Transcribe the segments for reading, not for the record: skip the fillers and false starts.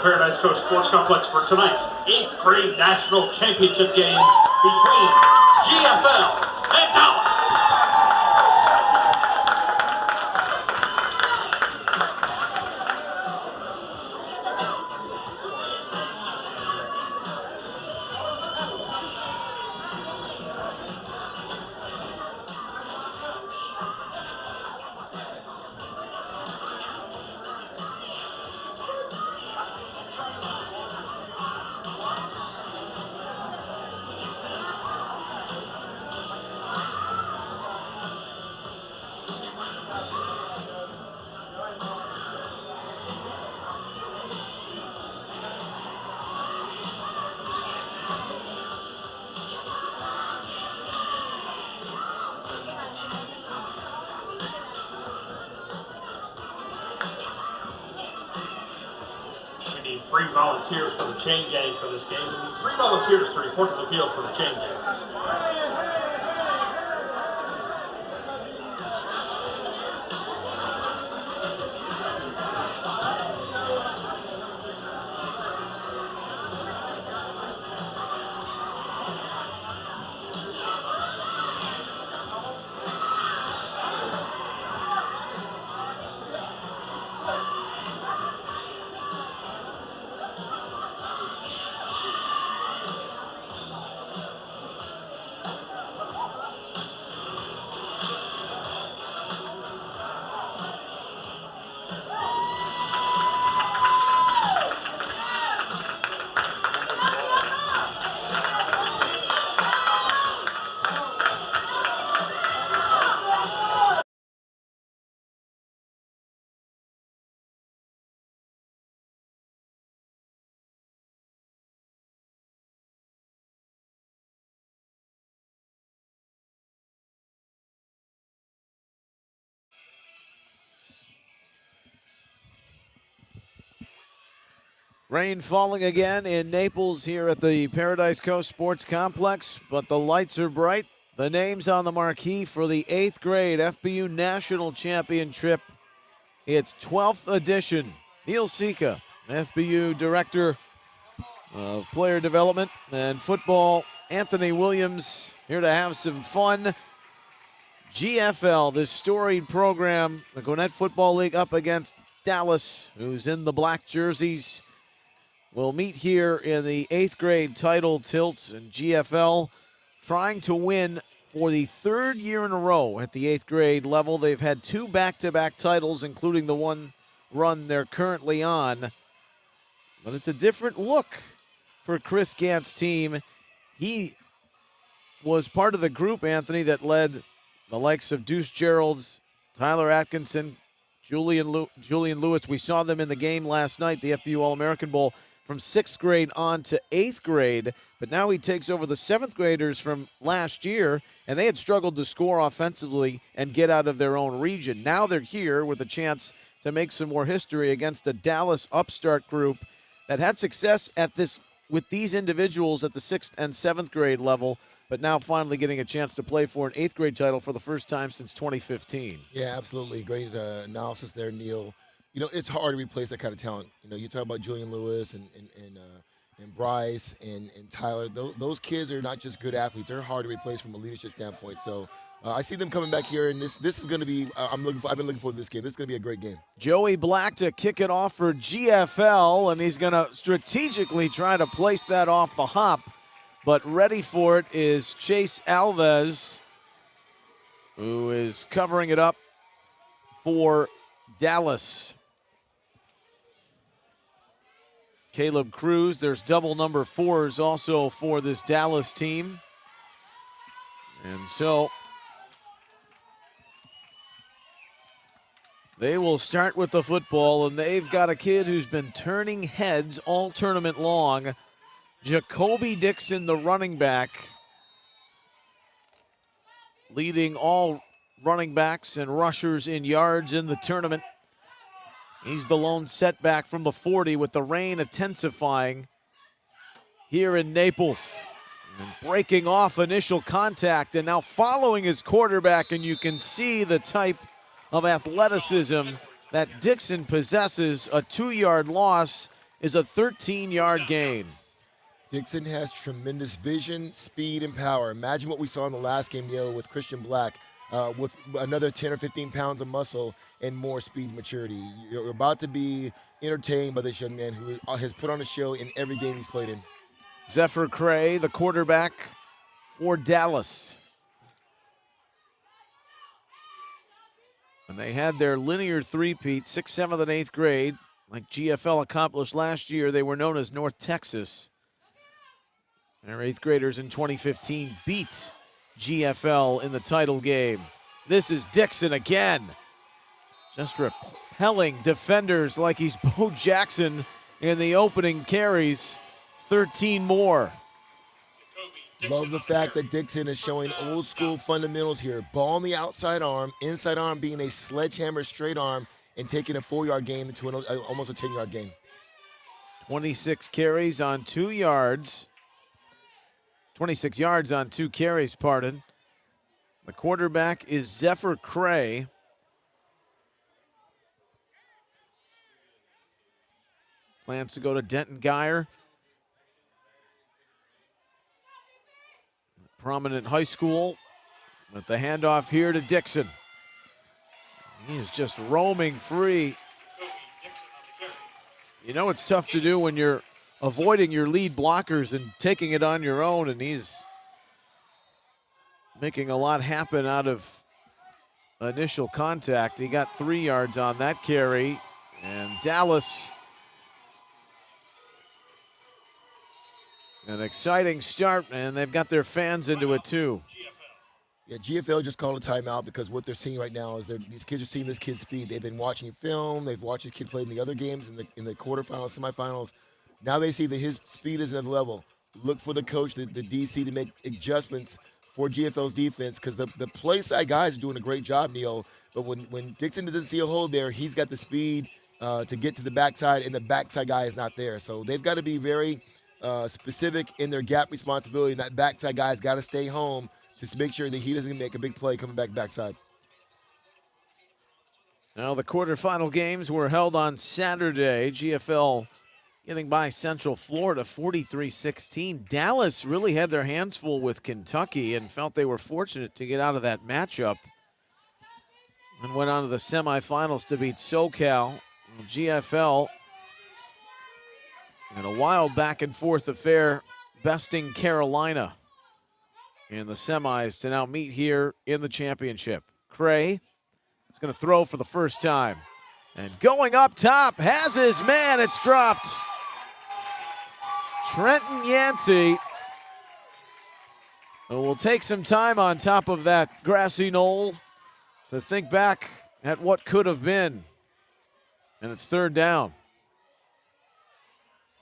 Paradise Coast Sports Complex for tonight's 8th grade national championship game between GFL and Dallas. Three volunteers for the chain gang for this game. We need 3 volunteers to report to the field for the chain gang. Rain falling again in Naples here at the Paradise Coast Sports Complex, but the lights are bright. The names on the marquee for the 8th grade FBU National Championship. It's 12th edition. Neil Sika, FBU Director of Player Development and Football. Anthony Williams here to have some fun. GFL, this storied program, the Gwinnett Football League up against Dallas, who's in the black jerseys. We'll meet here in the 8th grade title tilt, and GFL trying to win for the 3rd year in a row at the 8th grade level. They've had 2 back-to-back titles, including the one run they're currently on. But it's a different look for Chris Gant's team. He was part of the group, Anthony, that led the likes of Deuce Geralds, Tyler Atkinson, Julian Lewis. We saw them in the game last night, the FBU All-American Bowl, from 6th grade on to 8th grade, but now he takes over the 7th graders from last year, and they had struggled to score offensively and get out of their own region. Now they're here with a chance to make some more history against a Dallas upstart group that had success with these individuals at the 6th and 7th grade level, but now finally getting a chance to play for an 8th grade title for the first time since 2015. Yeah, absolutely. Great analysis there, Neil. You know, it's hard to replace that kind of talent. You know, you talk about Julian Lewis and Bryce and Tyler. Those kids are not just good athletes. They're hard to replace from a leadership standpoint. So I see them coming back here, and this is going to be I've been looking forward to this game. This is going to be a great game. Joey Black to kick it off for GFL, and he's going to strategically try to place that off the hop. But ready for it is Chase Alves, who is covering it up for Dallas. Caleb Cruz, there's double number 4s also for this Dallas team. And so they will start with the football, and they've got a kid who's been turning heads all tournament long. Jacoby Dixon, the running back, leading all running backs and rushers in yards in the tournament. He's the lone setback from the 40 with the rain intensifying here in Naples. And breaking off initial contact and now following his quarterback, and you can see the type of athleticism that Dixon possesses. A 2-yard loss is a 13-yard gain. Dixon has tremendous vision, speed, and power. Imagine what we saw in the last game, Neil, with Christian Black, with another 10 or 15 pounds of muscle and more speed and maturity. You're about to be entertained by this young man who has put on a show in every game he's played in. Zephyr Cray, the quarterback for Dallas. And they had their linear three-peat, 6th, 7th, and 8th grade. Like GFL accomplished last year, they were known as North Texas. Their 8th graders in 2015 beat GFL in the title game. This is Dixon again. Just repelling defenders like he's Bo Jackson in the opening carries. 13 more. Love the fact that Dixon is showing old school fundamentals here. Ball on the outside arm, inside arm being a sledgehammer straight arm, and taking a 4-yard gain into almost a 10-yard gain. 26 carries on 2 yards. 26 yards on 2 carries, pardon. The quarterback is Zephyr Cray. Plans to go to Denton Geyer. Prominent high school. With the handoff here to Dixon. He is just roaming free. You know it's tough to do when you're avoiding your lead blockers and taking it on your own, and he's making a lot happen out of initial contact. He got 3 yards on that carry, and Dallas, an exciting start, and they've got their fans into it too. Yeah, GFL just called a timeout because what they're seeing right now is these kids are seeing this kid's speed. They've been watching film. They've watched this kid play in the other games, in the quarterfinals, semifinals. Now they see that his speed is another level. Look for the coach, the DC, to make adjustments for GFL's defense because the play side guys are doing a great job, Neil. But when Dixon doesn't see a hole there, he's got the speed to get to the backside, and the backside guy is not there. So they've got to be very specific in their gap responsibility, and that backside guy's got to stay home to make sure that he doesn't make a big play coming backside. Now the quarterfinal games were held on Saturday. GFL getting by Central Florida 43-16. Dallas really had their hands full with Kentucky and felt they were fortunate to get out of that matchup and went on to the semifinals to beat SoCal. GFL in a wild back and forth affair, besting Carolina in the semis to now meet here in the championship. Cray is going to throw for the first time. And going up top, has his man, it's dropped. Trenton Yancey will take some time on top of that grassy knoll to think back at what could have been. And it's 3rd down.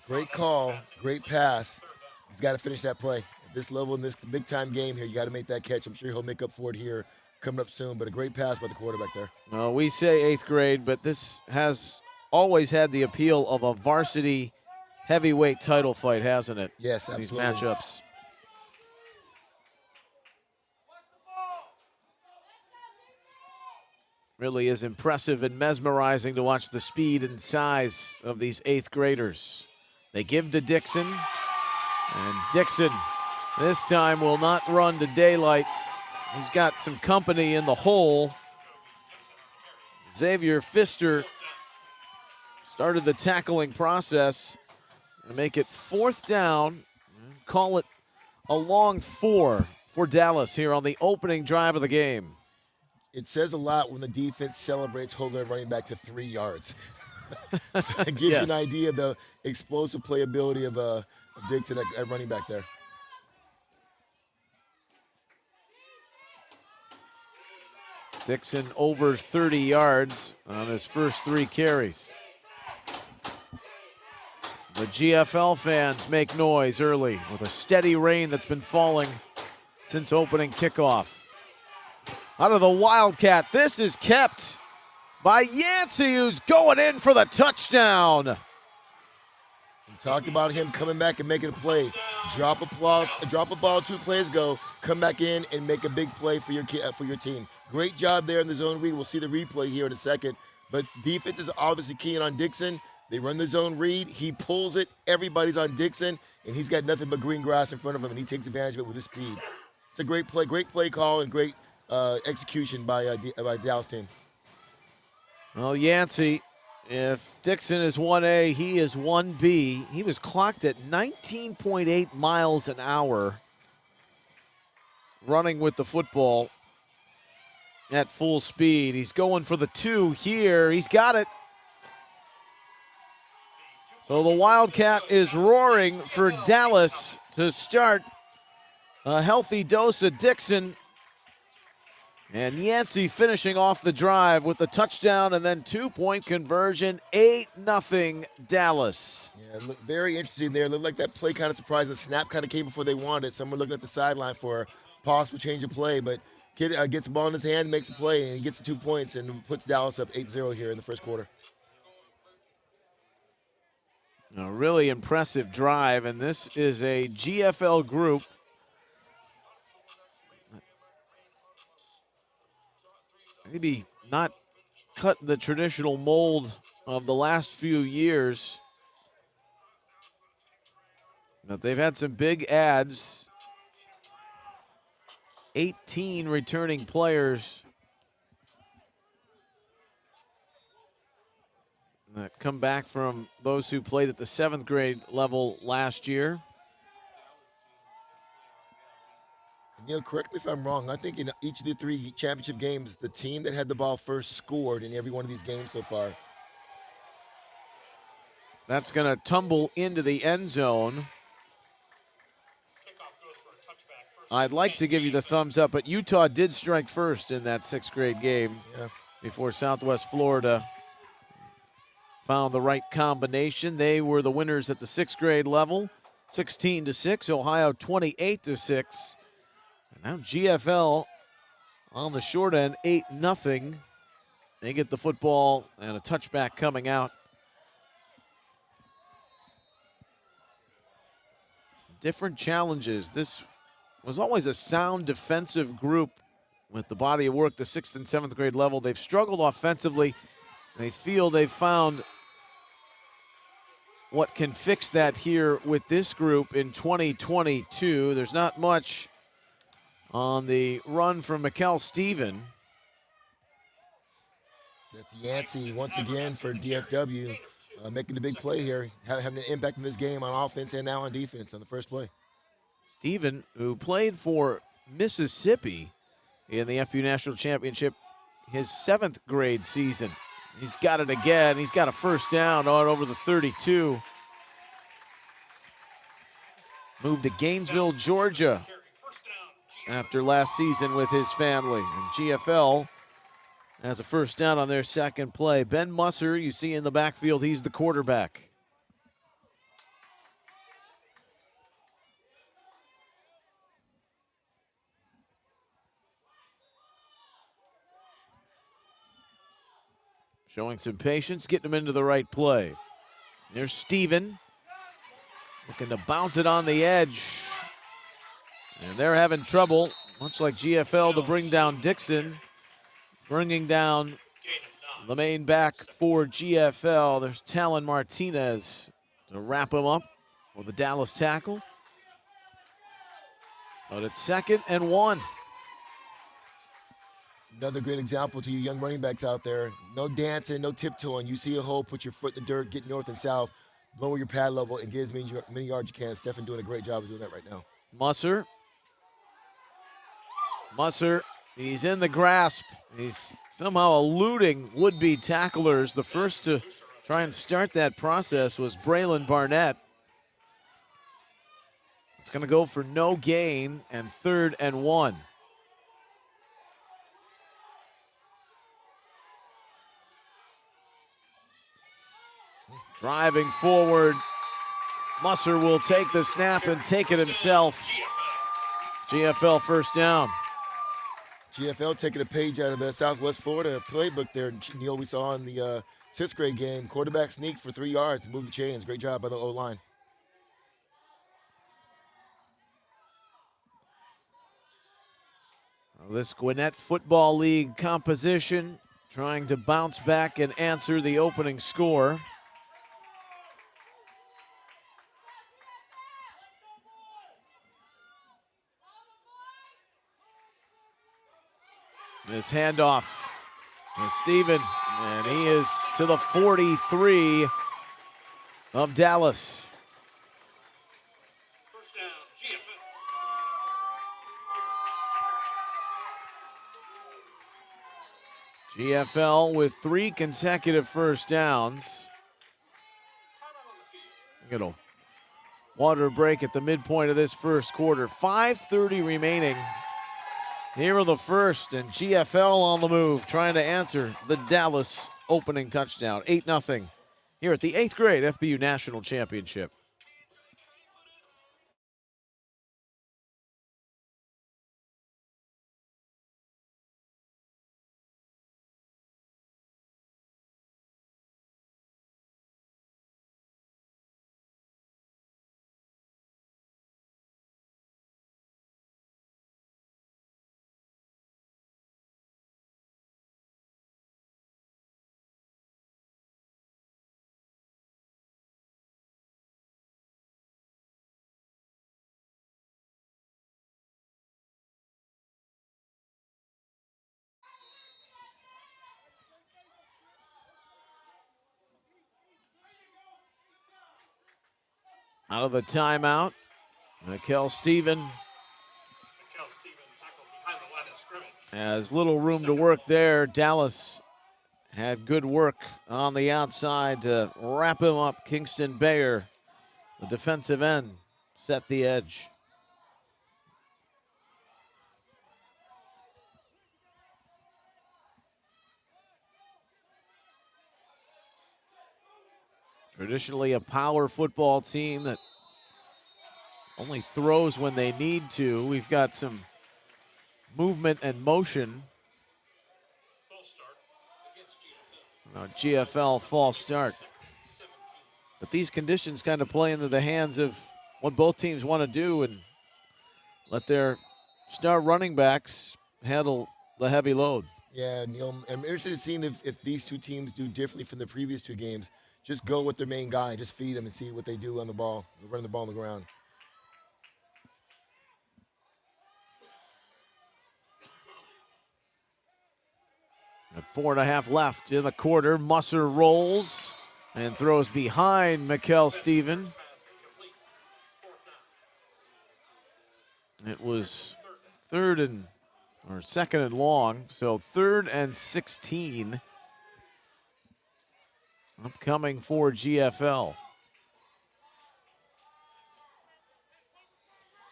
Great call, great pass. He's got to finish that play. At this level, in this big-time game here, you got to make that catch. I'm sure he'll make up for it here coming up soon, but a great pass by the quarterback there. Well, we say 8th grade, but this has always had the appeal of a varsity heavyweight title fight, hasn't it? Yes, absolutely. These matchups. Really is impressive and mesmerizing to watch the speed and size of these 8th graders. They give to Dixon, and Dixon this time will not run to daylight. He's got some company in the hole. Xavier Pfister started the tackling process to make it 4th down. Call it a long 4 for Dallas here on the opening drive of the game. It says a lot when the defense celebrates holding their running back to 3 yards. So it gives you an idea of the explosive playability of Dixon at running back there. Dixon over 30 yards on his first 3 carries. The GFL fans make noise early with a steady rain that's been falling since opening kickoff. Out of the Wildcat, this is kept by Yancey, who's going in for the touchdown. We talked about him coming back and making a play. Drop a ball 2 plays ago, come back in and make a big play for your team. Great job there in the zone read. We'll see the replay here in a second. But defense is obviously keying on Dixon. They run the zone read. He pulls it. Everybody's on Dixon, and he's got nothing but green grass in front of him, and he takes advantage of it with his speed. It's a great play call, and great execution by the Dallas team. Well, Yancey, if Dixon is 1A, he is 1B. He was clocked at 19.8 miles an hour running with the football at full speed. He's going for the 2 here. He's got it. So the Wildcat is roaring for Dallas to start. A healthy dose of Dixon. And Yancey finishing off the drive with the touchdown and then 2-point conversion. 8-0 Dallas. Yeah, it looked very interesting there. It looked like that play kind of surprised. The snap kind of came before they wanted it. Someone looking at the sideline for a possible change of play. But kid gets the ball in his hand, makes a play, and he gets the 2 points and puts Dallas up 8-0 here in the first quarter. A really impressive drive, and this is a GFL group. Maybe not cut the traditional mold of the last few years, but they've had some big adds. 18 returning players that come back from those who played at the 7th grade level last year. Neil, correct me if I'm wrong. I think in each of the 3 championship games, the team that had the ball first scored in every one of these games so far. That's going to tumble into the end zone. I'd like to give you the thumbs up, but Utah did strike first in that 6th grade game before Southwest Florida found the right combination. They were the winners at the 6th grade level, 16-6. Ohio 28-6. Now GFL on the short end, 8-0. They get the football and a touchback coming out. Different challenges. This was always a sound defensive group with the body of work, the 6th and 7th grade level. They've struggled offensively. They feel they've found what can fix that here with this group in 2022. There's not much on the run from Mikel Stephen. That's Yancey once again for DFW, making the big play here, having an impact in this game on offense and now on defense on the first play. Stephen, who played for Mississippi in the FBU National Championship his 7th grade season. He's got it again. He's got a first down on over the 32. Moved to Gainesville, Georgia after last season with his family. And GFL has a first down on their second play. Ben Musser, you see in the backfield, he's the quarterback. Showing some patience, getting him into the right play. There's Steven, looking to bounce it on the edge. And they're having trouble, much like GFL, to bring down Dixon. Bringing down the main back for GFL. There's Talon Martinez to wrap him up for the Dallas tackle. But it's 2nd and 1. Another great example to you young running backs out there. No dancing, no tiptoeing. You see a hole, put your foot in the dirt, get north and south, lower your pad level, and get as many yards you can. Stephen doing a great job of doing that right now. Musser, he's in the grasp. He's somehow eluding would-be tacklers. The first to try and start that process was Braylon Barnett. It's going to go for no gain and 3rd and 1. Driving forward, Musser will take the snap and take it himself. GFL first down. GFL taking a page out of the Southwest Florida playbook there. Neil, we saw in the 6th grade game. Quarterback sneak for 3 yards, move the chains. Great job by the O-line. This Gwinnett Football League composition trying to bounce back and answer the opening score. This handoff to Steven, and he is to the 43 of Dallas. First down, GFL. GFL with 3 consecutive first downs. Get a water break at the midpoint of this first quarter. 5:30 remaining. Here are the first, and GFL on the move, trying to answer the Dallas opening touchdown. 8-0 here at the 8th grade FBU National Championship. Out of the timeout, Mikel Steven Tackled behind the line of scrimmage. has little room to work there. Dallas had good work on the outside to wrap him up. Kingston Bayer, the defensive end, set the edge. Traditionally a power football team that only throws when they need to. We've got some movement and motion. False start against GFL. GFL false start. But these conditions kind of play into the hands of what both teams want to do and let their star running backs handle the heavy load. Yeah, Neil, I'm interested in seeing if these two teams do differently from the previous two games. Just go with their main guy, just feed them and see what they do on the ball, running the ball on the ground. At 4.5 left in the quarter, Musser rolls and throws behind Mikel Steven. It was second and long, so 3rd and 16 upcoming for GFL.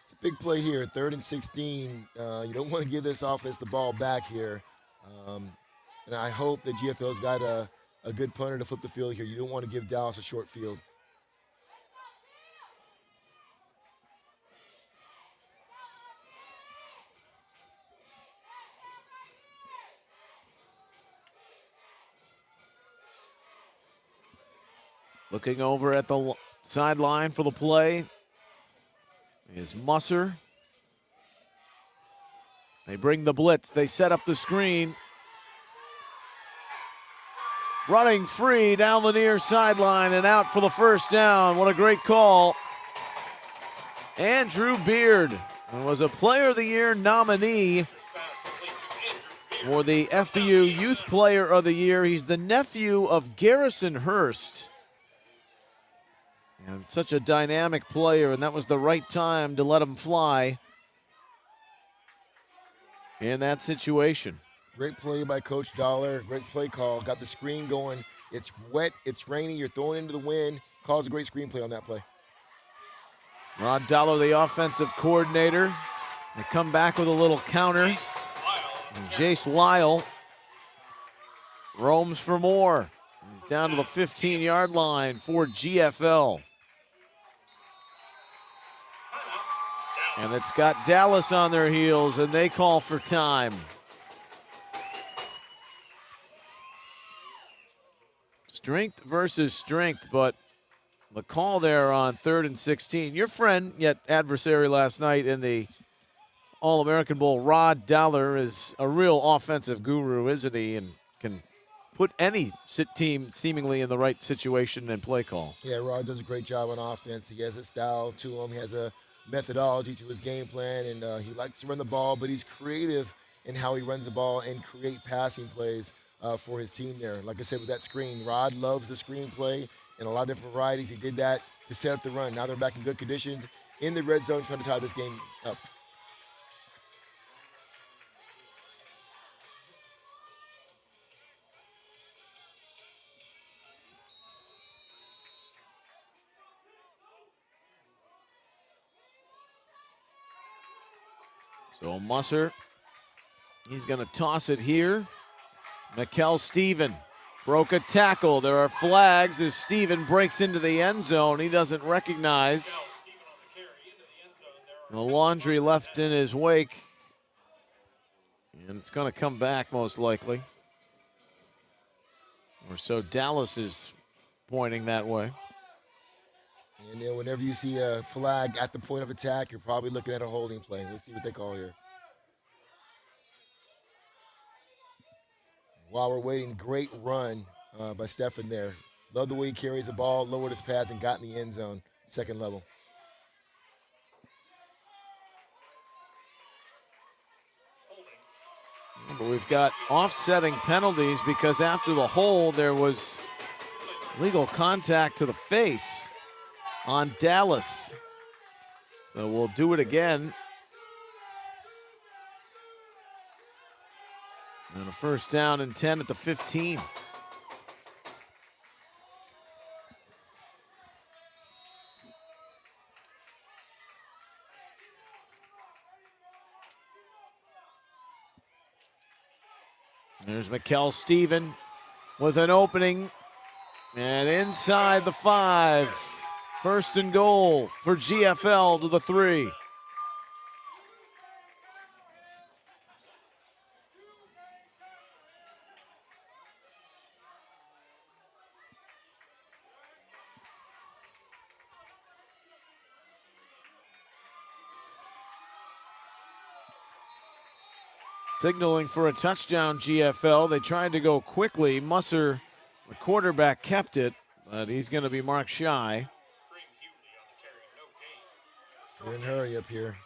It's a big play here, 3rd and 16. You don't want to give this offense the ball back here. And I hope that GFL's got a good punter to flip the field here. You don't want to give Dallas a short field. Looking over at the sideline for the play is Musser. They bring the blitz. They set up the screen. Running free down the near sideline and out for the first down. What a great call. Andrew Beard was a Player of the Year nominee for the FBU Youth Player of the Year. He's the nephew of Garrison Hurst. And such a dynamic player, and that was the right time to let him fly in that situation. Great play by Coach Dollar. Great play call. Got the screen going. It's wet. It's raining. You're throwing into the wind. Calls a great screenplay on that play. Rod Dollar, the offensive coordinator. They come back with a little counter. And Jace Lyle roams for more. He's down to the 15-yard line for GFL. And it's got Dallas on their heels, and they call for time. Strength versus strength, but the call there on 3rd and 16. Your friend, yet adversary last night in the All-American Bowl, Rod Dollar, is a real offensive guru, isn't he? And can put any team seemingly in the right situation and play call. Yeah, Rod does a great job on offense. He has a style to him. He has a methodology to his game plan, and he likes to run the ball, but he's creative in how he runs the ball and create passing plays for his team there. Like I said, with that screen, Rod loves the screen play in a lot of different varieties. He did that to set up the run. Now they're back in good conditions in the red zone trying to tie this game up. So Musser, he's going to toss it here. Mikel Steven broke a tackle. There are flags as Steven breaks into the end zone. He doesn't recognize the laundry left in his wake. And it's going to come back most likely. Or so Dallas is pointing that way. And then whenever you see a flag at the point of attack, you're probably looking at a holding play. Let's see what they call here. While we're waiting, great run by Stefan there. Love the way he carries the ball, lowered his pads, and got in the end zone, second level. But we've got offsetting penalties because after the hold, there was legal contact to the face on Dallas. So we'll do it again. And a first down and 10 at the 15. There's Mikel Steven with an opening. And inside the 5. First and goal for GFL to the 3. Signaling for a touchdown, GFL. They tried to go quickly. Musser, the quarterback, kept it, but he's going to be marked shy. They're in a hurry up here.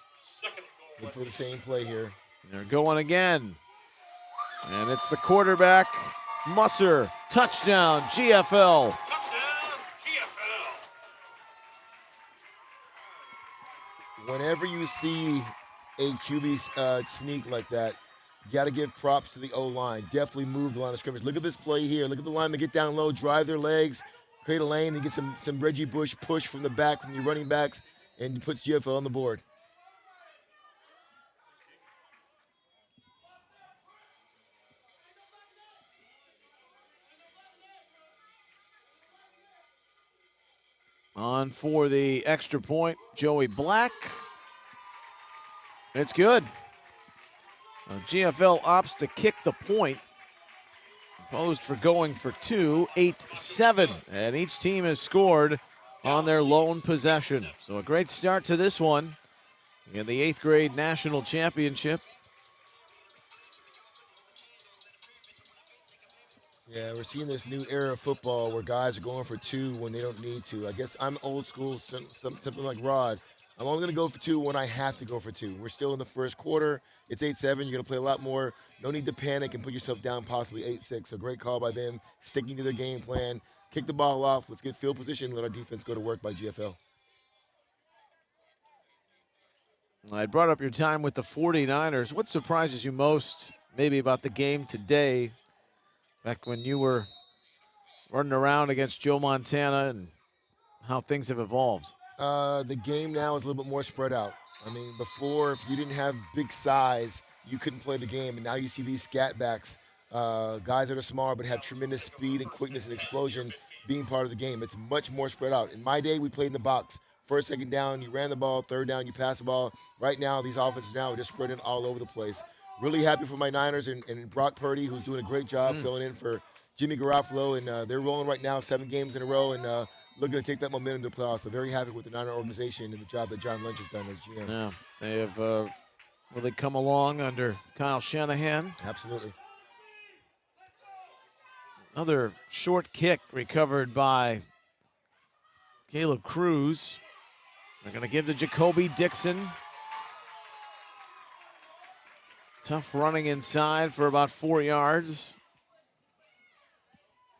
Look for the same play here. They're going again. And it's the quarterback, Musser. Touchdown, GFL. Touchdown, GFL. Whenever you see a QB sneak like that, you got to give props to the O-line. Definitely move the line of scrimmage. Look at this play here. Look at the linemen get down low, drive their legs, create a lane, and get some Reggie Bush push from the back from your running backs, and puts GFL on the board. On for the extra point, Joey Black. It's good. GFL opts to kick the point. Opposed for going for 2, 8-7. And each team has scored on their lone possession. So a great start to this one in the 8th grade national championship. Yeah, we're seeing this new era of football where guys are going for 2 when they don't need to. I guess I'm old school, something like Rod. I'm only going to go for 2 when I have to go for 2. We're still in the first quarter. It's 8-7. You're going to play a lot more. No need to panic and put yourself down possibly 8-6. So great call by them, sticking to their game plan. Kick the ball off. Let's get field position. Let our defense go to work by GFL. I brought up your time with the 49ers. What surprises you most maybe about the game today, back when you were running around against Joe Montana, and how things have evolved? The game now is a little bit more spread out. I mean, before, if you didn't have big size, you couldn't play the game. And now you see these scat backs, guys that are smaller but have tremendous speed and quickness and explosion being part of the game. It's much more spread out. In my day, we played in the box. First, second down, you ran the ball. Third down, you passed the ball. Right now, these offenses now are just spreading all over the place. Really happy for my Niners and Brock Purdy, who's doing a great job filling in for Jimmy Garoppolo. And they're rolling right now 7 games in a row and looking to take that momentum to the playoffs. So very happy with the Niner organization and the job that John Lynch has done as GM. Yeah, they have really come along under Kyle Shanahan. Absolutely. Another short kick recovered by Caleb Cruz. They're going to give to Jacoby Dixon. Tough running inside for about 4 yards.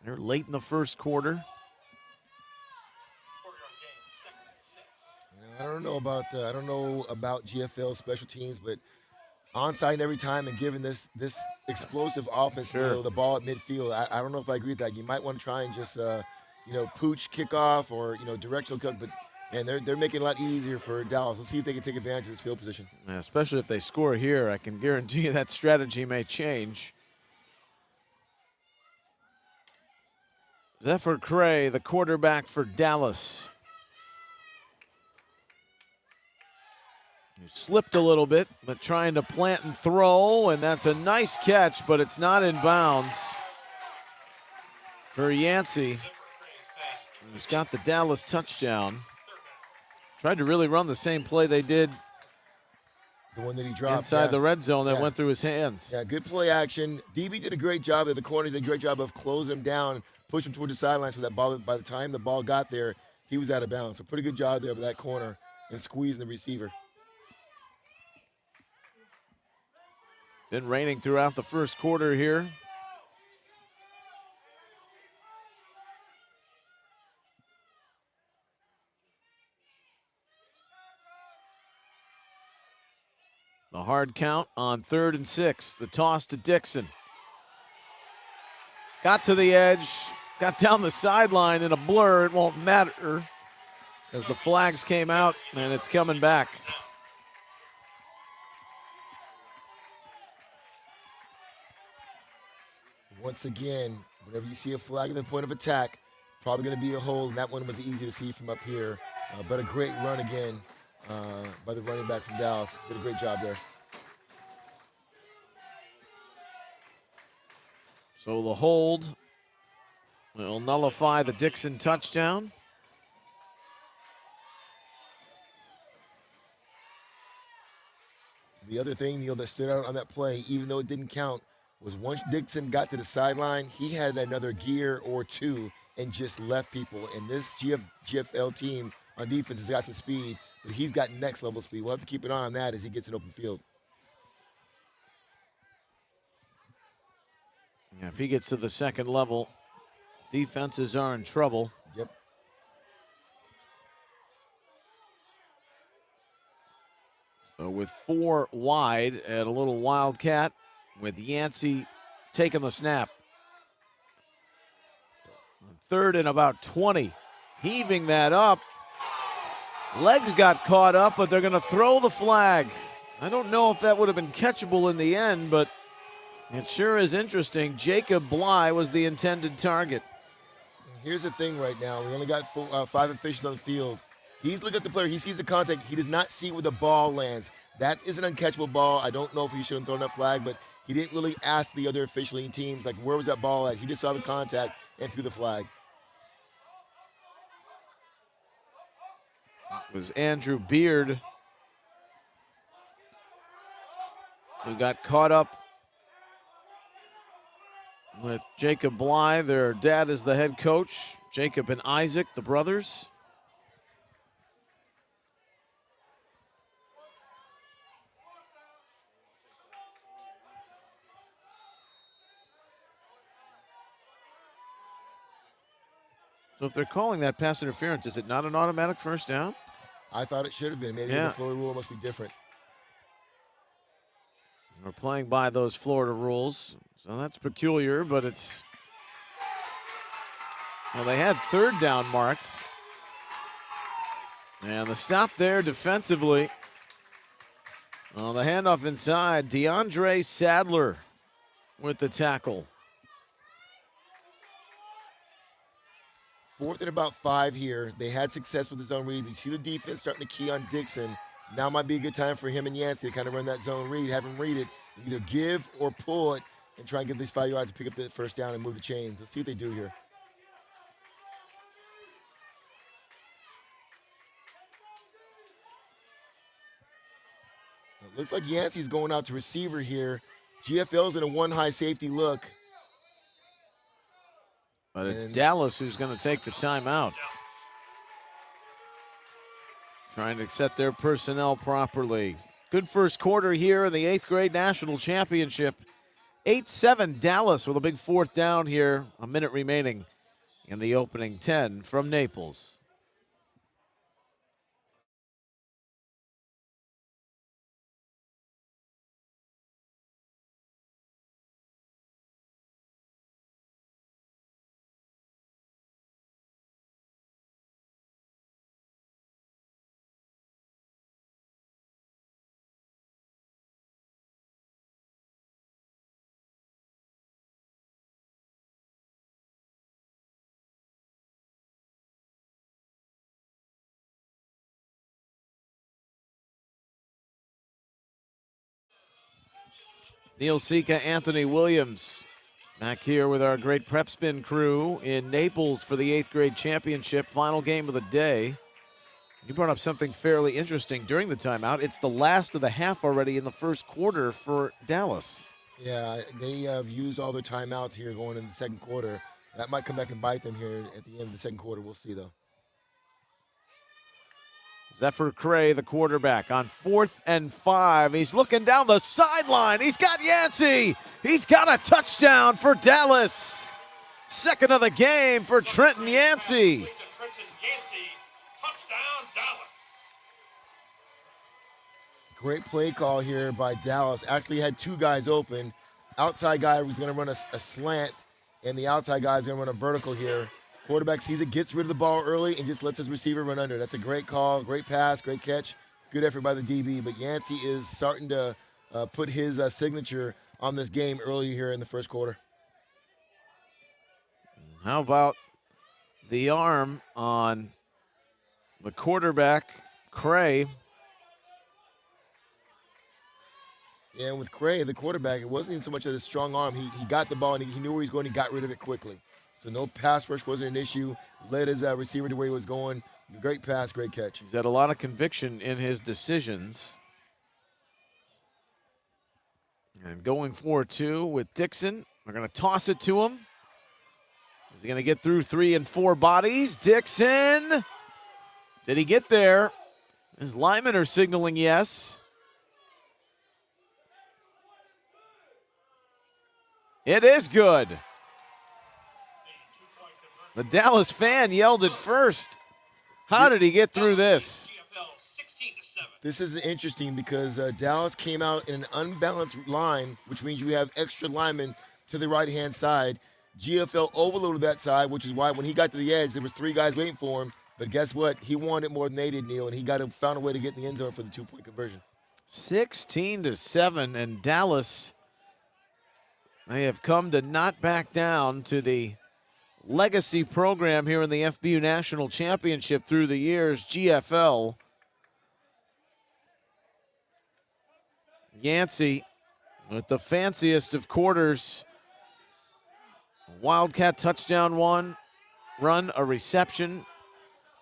They're late in the first quarter. I don't know about GFL special teams, but onside every time and giving this explosive offense, Sure. the ball at midfield. I don't know if I agree with that. You might want to try and just pooch kickoff or directional kick, but and they're making it a lot easier for Dallas. Let's see if they can take advantage of this field position. Yeah, especially if they score here, I can guarantee you that strategy may change. Zephyr Cray, the quarterback for Dallas. He slipped a little bit, but trying to plant and throw, and that's a nice catch, but it's not in bounds for Yancey, who's got the Dallas touchdown. Tried to really run the same play they did the one that he dropped inside the red zone that went through his hands. Yeah, good play action. DB did a great job at the corner, did a great job of closing him down, pushing him toward the sideline so that ball, by the time the ball got there, he was out of bounds. So pretty good job there by that corner and squeezing the receiver. Been raining throughout the first quarter here. The hard count on 3rd and 6. The toss to Dixon. Got to the edge, got down the sideline in a blur. It won't matter as the flags came out, and it's coming back. Once again, whenever you see a flag at the point of attack, probably going to be a hold, and that one was easy to see from up here. But a great run again by the running back from Dallas. Did a great job there. So the hold will nullify the Dixon touchdown. The other thing, that stood out on that play, even though it didn't count, was once Dixon got to the sideline, he had another gear or two and just left people. And this GFL team on defense has got some speed, but he's got next level speed. We'll have to keep an eye on that as he gets in open field. Yeah, if he gets to the second level, defenses are in trouble. Yep. So with 4 wide at a little wildcat, with Yancey taking the snap. 3rd and about 20. Heaving that up. Legs got caught up, but they're going to throw the flag. I don't know if that would have been catchable in the end, but it sure is interesting. Jacob Bly was the intended target. Here's the thing right now. We only got 5 officials on the field. He's looking at the player. He sees the contact. He does not see where the ball lands. That is an uncatchable ball. I don't know if he should have thrown that flag, but he didn't really ask the other officiating teams, like, where was that ball at? He just saw the contact and threw the flag. It was Andrew Beard who got caught up with Jacob Bly. Their dad is the head coach. Jacob and Isaac, the brothers. So if they're calling that pass interference, is it not an automatic first down? I thought it should have been. Maybe the Florida rule must be different. We're playing by those Florida rules, so that's peculiar, but it's... Well, they had 3rd down marked. And the stop there defensively. On the handoff inside, DeAndre Sadler with the tackle. 4th and about 5 here. They had success with the zone read. You see the defense starting to key on Dixon. Now might be a good time for him and Yancey to kind of run that zone read, have him read it, either give or pull it, and try and get these 5 yards to pick up the first down and move the chains. Let's see what they do here. It looks like Yancey's going out to receiver here. GFL's in a 1 high safety look. But it's Dallas who's going to take the timeout. Trying to set their personnel properly. Good first quarter here in the 8th grade national championship. 8-7 Dallas with a big fourth down here. A minute remaining in the opening 10 from Naples. Neil Sika, Anthony Williams, back here with our great prep spin crew in Naples for the 8th grade championship, final game of the day. You brought up something fairly interesting during the timeout. It's the last of the half already in the first quarter for Dallas. Yeah, they have used all their timeouts here going in the second quarter. That might come back and bite them here at the end of the second quarter. We'll see, though. Zephyr Cray, the quarterback, on 4th and 5. He's looking down the sideline. He's got Yancey. He's got a touchdown for Dallas. Second of the game for Trenton Yancey. Great play call here by Dallas. Actually had two guys open. Outside guy was going to run a slant, and the outside guy is going to run a vertical here. Quarterback sees it, gets rid of the ball early, and just lets his receiver run under. That's a great call, great pass, great catch. Good effort by the DB, but Yancey is starting to put his signature on this game early here in the first quarter. How about the arm on the quarterback, Cray? Yeah, and with Cray, the quarterback, it wasn't even so much of a strong arm. He got the ball, and he knew where he was going. He got rid of it quickly. So no pass rush wasn't an issue. Led his receiver to where he was going. Great pass, great catch. He's had a lot of conviction in his decisions. And going for two with Dixon. They're going to toss it to him. Is he going to get through 3 and 4 bodies? Dixon! Did he get there? His linemen are signaling yes. It is good. The Dallas fan yelled it first. How did he get through this? This is interesting because Dallas came out in an unbalanced line, which means you have extra linemen to the right-hand side. GFL overloaded that side, which is why when he got to the edge, there was 3 guys waiting for him. But guess what? He wanted it more than they did, Neil, and he found a way to get in the end zone for the 2-point conversion. 16-7, and Dallas, they have come to not back down to the legacy program here in the FBU National Championship through the years, GFL. Yancey with the fanciest of quarters. Wildcat touchdown run, a reception,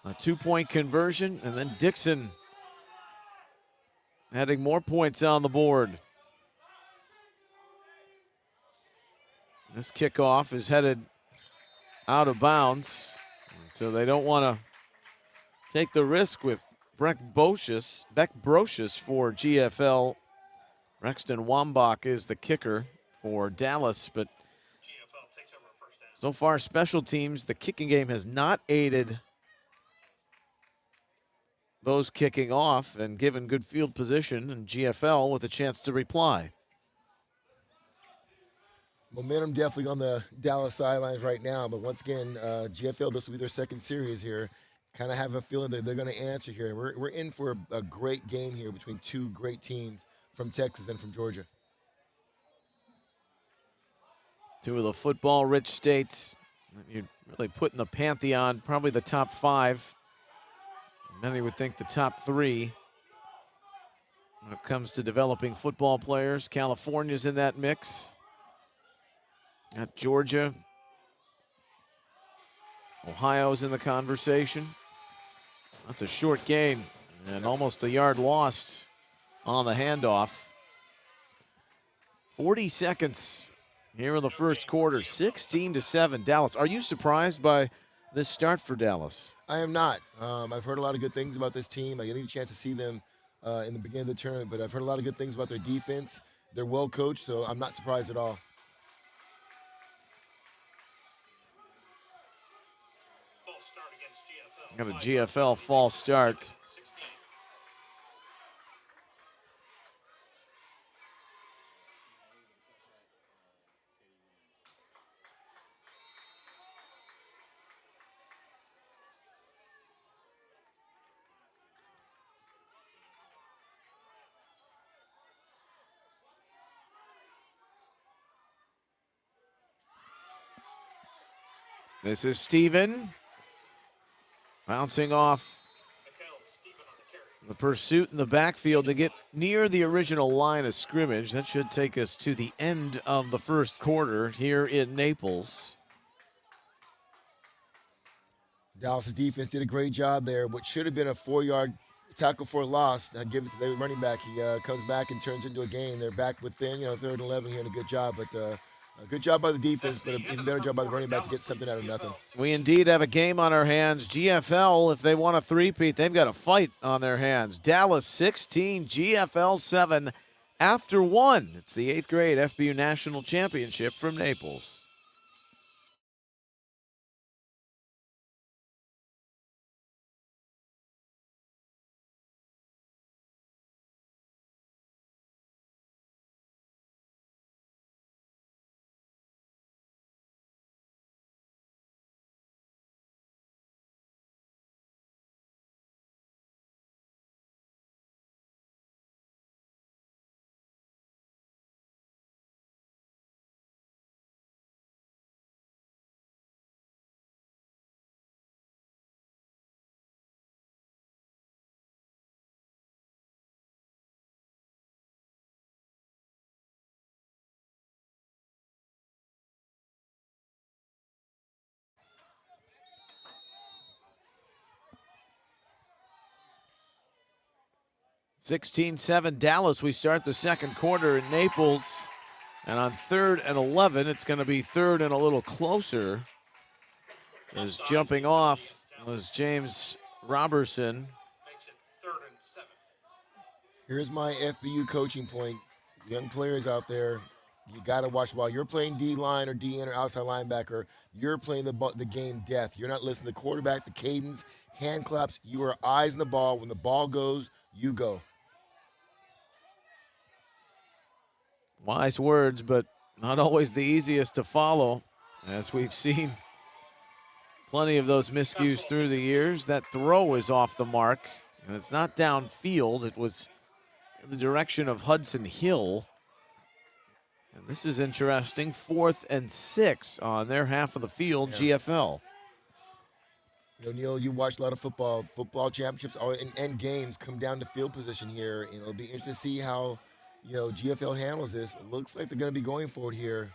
a 2-point conversion, and then Dixon adding more points on the board. This kickoff is headed out of bounds, so they don't want to take the risk with Beck Brocious for GFL. Rexton Wambach is the kicker for Dallas, but so far special teams, the kicking game has not aided those kicking off and given good field position, and GFL with a chance to reply. Momentum definitely on the Dallas sidelines right now, but once again, GFL, this will be their second series here. Kind of have a feeling that they're going to answer here. We're in for a great game here between 2 great teams from Texas and from Georgia. 2 of the football-rich states. You're really putting the pantheon, probably the top 5. Many would think the top 3 when it comes to developing football players. California's in that mix. Got Georgia. Ohio's in the conversation. That's a short gain and almost a yard lost on the handoff. 40 seconds here in the first quarter, 16-7 Dallas. Are you surprised by this start for Dallas? I am not. I've heard a lot of good things about this team. I didn't get a chance to see them in the beginning of the tournament, but I've heard a lot of good things about their defense. They're well coached, so I'm not surprised at all. Got a GFL false start. This is Steven bouncing off the pursuit in the backfield to get near the original line of scrimmage. That should take us to the end of the first quarter here in Naples. Dallas' defense did a great job there. What should have been a 4-yard tackle for a loss, I give it to the running back. He comes back and turns into a gain. They're back within, 3rd and 11 here, and a good job. But a good job by the defense, but an even better job by the running back to get something out of nothing. We indeed have a game on our hands. GFL, if they want a three-peat, they've got a fight on their hands. Dallas 16, GFL 7 after 1. It's the 8th grade FBU National Championship from Naples. (16-7) Dallas. We start the second quarter in Naples. And on 3rd and 11, it's going to be 3rd and a little closer. As jumping off was James Robertson. Here's my FBU coaching point. Young players out there, you got to watch the ball. You're playing D-line or D-end or outside linebacker. You're playing the game death. You're not listening to the quarterback, the cadence, hand claps. You are eyes on the ball. When the ball goes, you go. Wise words, but not always the easiest to follow, as we've seen plenty of those miscues through the years. That throw is off the mark, and it's not downfield. It was in the direction of Hudson Hill. And this is interesting. 4th and 6 on their half of the field, GFL. Neil, you watch a lot of football championships and games come down to field position here. And it'll be interesting to see how, GFL handles this. It looks like they're going to be going for it here.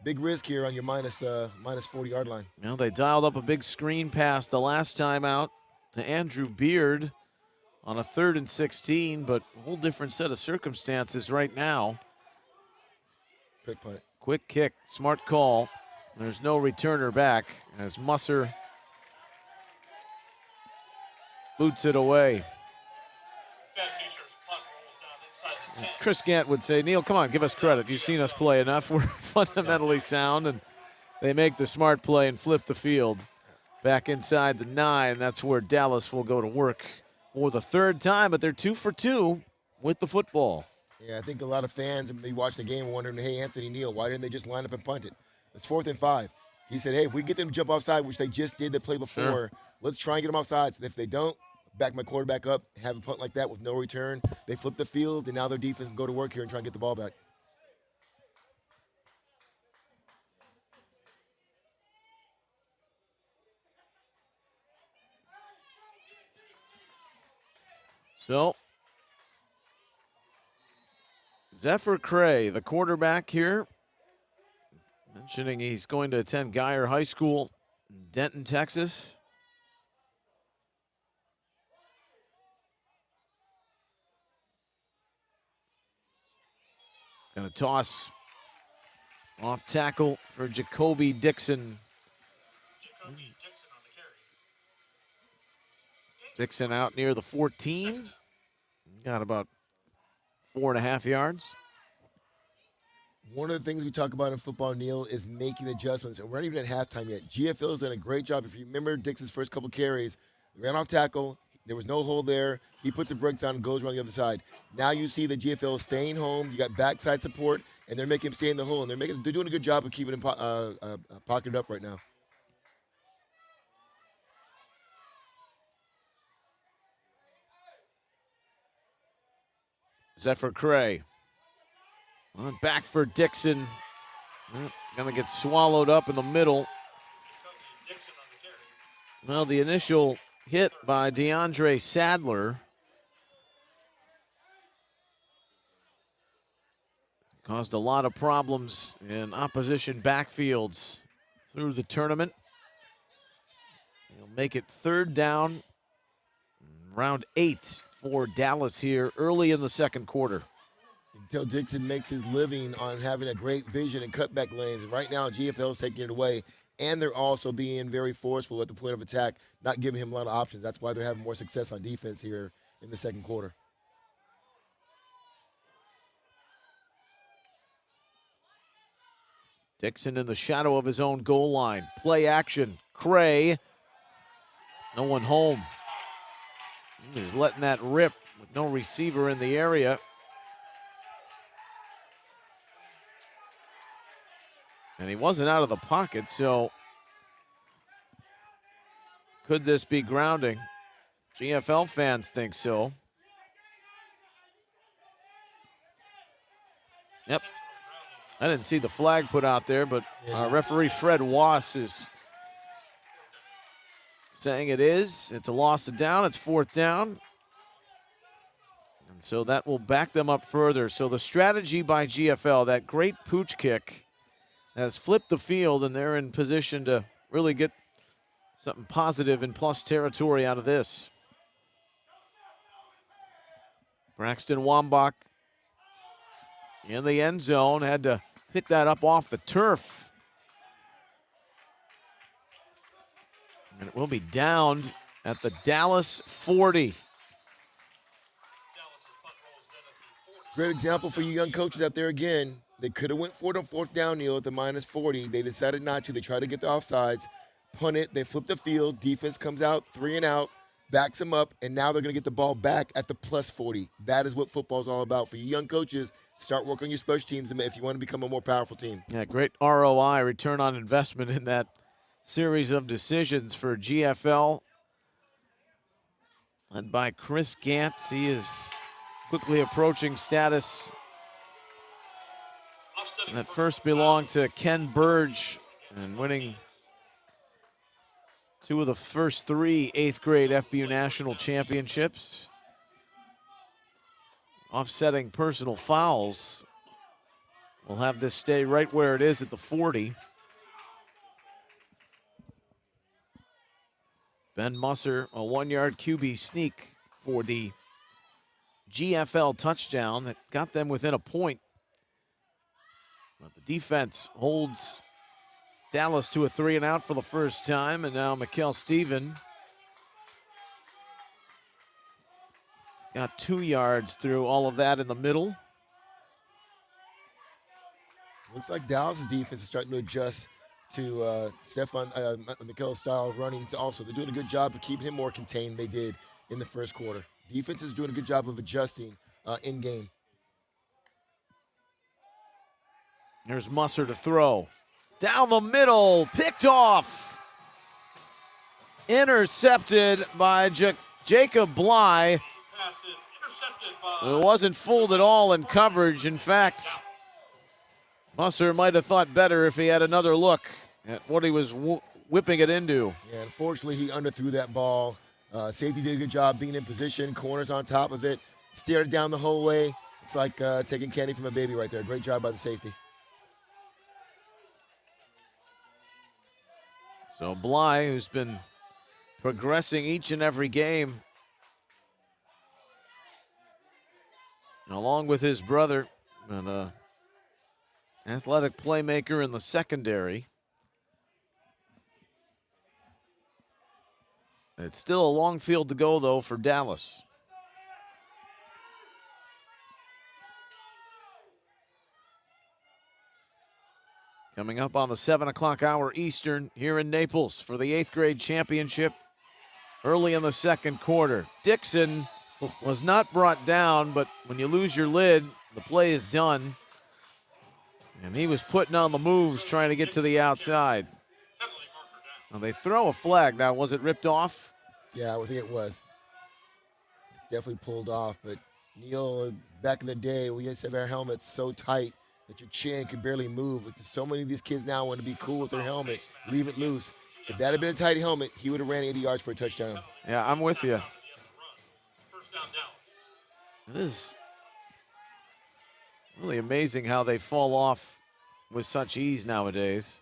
Big risk here on your minus 40-yard line. Well, they dialed up a big screen pass the last time out to Andrew Beard on a 3rd and 16, but a whole different set of circumstances right now. Quick punt. Quick kick, smart call. There's no returner back as Musser boots it away. Chris Gant would say, Neil, come on, give us credit. You've seen us play enough. We're fundamentally sound, and they make the smart play and flip the field. Back inside the 9, that's where Dallas will go to work for the 3rd time, but they're 2 for 2 with the football. Yeah, I think a lot of fans may watch the game wondering, hey, Anthony Neal, why didn't they just line up and punt it? It's 4th and 5. He said, hey, if we get them to jump offside, which they just did the play before, let's try and get them offside. If they don't, back my quarterback up, have a punt like that with no return. They flip the field, and now their defense can go to work here and try and get the ball back. So, Zephyr Cray, the quarterback here, mentioning he's going to attend Geyer High School in Denton, Texas. Going to toss off tackle for Jacoby Dixon. Dixon out near the 14. Got about 4.5 yards. One of the things we talk about in football, Neil, is making adjustments. And we're not even at halftime yet. GFL's done a great job. If you remember Dix's first couple carries, he ran off tackle. There was no hole there. He puts the brakes down and goes around the other side. Now you see the GFL staying home. You got backside support, and they're making him stay in the hole. And they're doing a good job of keeping him pocketed up right now. Zephyr Cray. Back for Dixon. Gonna get swallowed up in the middle. Well, the initial hit by DeAndre Sadler caused a lot of problems in opposition backfields through the tournament. He'll make it 3rd down, round 8 for Dallas here early in the second quarter. Until Dixon makes his living on having a great vision and cutback lanes. And right now, GFL is taking it away, and they're also being very forceful at the point of attack, not giving him a lot of options. That's why they're having more success on defense here in the second quarter. Dixon in the shadow of his own goal line. Play action. Cray. No one home. He's letting that rip with no receiver in the area. And he wasn't out of the pocket, so could this be grounding? GFL fans think so. Yep. I didn't see the flag put out there, but referee Fred Wass is saying it is. It's a loss of down. It's 4th down. And so that will back them up further. So the strategy by GFL, that great pooch kick, has flipped the field, and they're in position to really get something positive in plus territory out of this. Braxton Wambach in the end zone, had to pick that up off the turf. And it will be downed at the Dallas 40. Great example for you young coaches out there again. They could have went for it on 4th down, Neil, at the minus 40. They decided not to. They tried to get the offsides, punt it. They flip the field. Defense comes out, 3 and out, backs them up, and now they're going to get the ball back at the plus 40. That is what football is all about. For you young coaches, start working on your special teams if you want to become a more powerful team. Yeah, great ROI, return on investment in that series of decisions for GFL. Led by Chris Gantz. He is quickly approaching status. And that first belonged to Ken Burge, and winning 2 of the first 3 8th grade FBU national championships. Offsetting personal fouls. We'll have this stay right where it is at the 40. Ben Musser, a 1-yard QB sneak for the GFL touchdown that got them within a point. But the defense holds Dallas to a 3 and out for the first time, and now Mikkel Steven got 2 yards through all of that in the middle. Looks like Dallas' defense is starting to adjust to Mikkel's style of running. Also, they're doing a good job of keeping him more contained than they did in the first quarter. Defense is doing a good job of adjusting in game. There's Musser to throw. Down the middle, picked off. Intercepted by Jacob Bly. It wasn't fooled at all in coverage. In fact, Musser might have thought better if he had another look at what he was whipping it into. Yeah, unfortunately, he underthrew that ball. Safety did a good job being in position. Corners on top of it. Stared down the whole way. It's like taking candy from a baby right there. Great job by the safety. So Bly, who's been progressing each and every game, along with his brother, and athletic playmaker in the secondary. It's still a long field to go, though, for Dallas. coming up on the 7 o'clock hour Eastern here in Naples for the 8th grade championship early in the second quarter. Dixon was not brought down, but when you lose your lid, the play is done. And he was putting on the moves trying to get to the outside. Now they throw a flag. Now, was it ripped off? Yeah, I think it was. It's definitely pulled off. But Neil, back in the day, we used to have our helmets so tight that your chin could barely move. So many of these kids now want to be cool with their helmet, leave it loose. If that had been a tight helmet, he would have ran 80 yards for a touchdown. Yeah, I'm with you. It is really amazing how they fall off with such ease nowadays.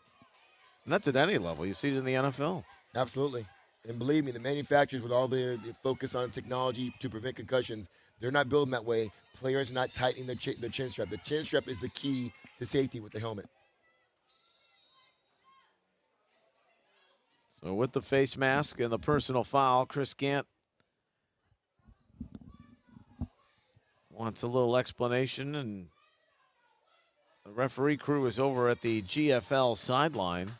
And that's at any level. You see it in the NFL. Absolutely. And believe me, the manufacturers, with all their focus on technology to prevent concussions, they're not building that way. Players are not tightening their chin strap. The chin strap is the key to safety with the helmet. So with the face mask and the personal foul, Chris Gant wants a little explanation, and the referee crew is over at the GFL sideline.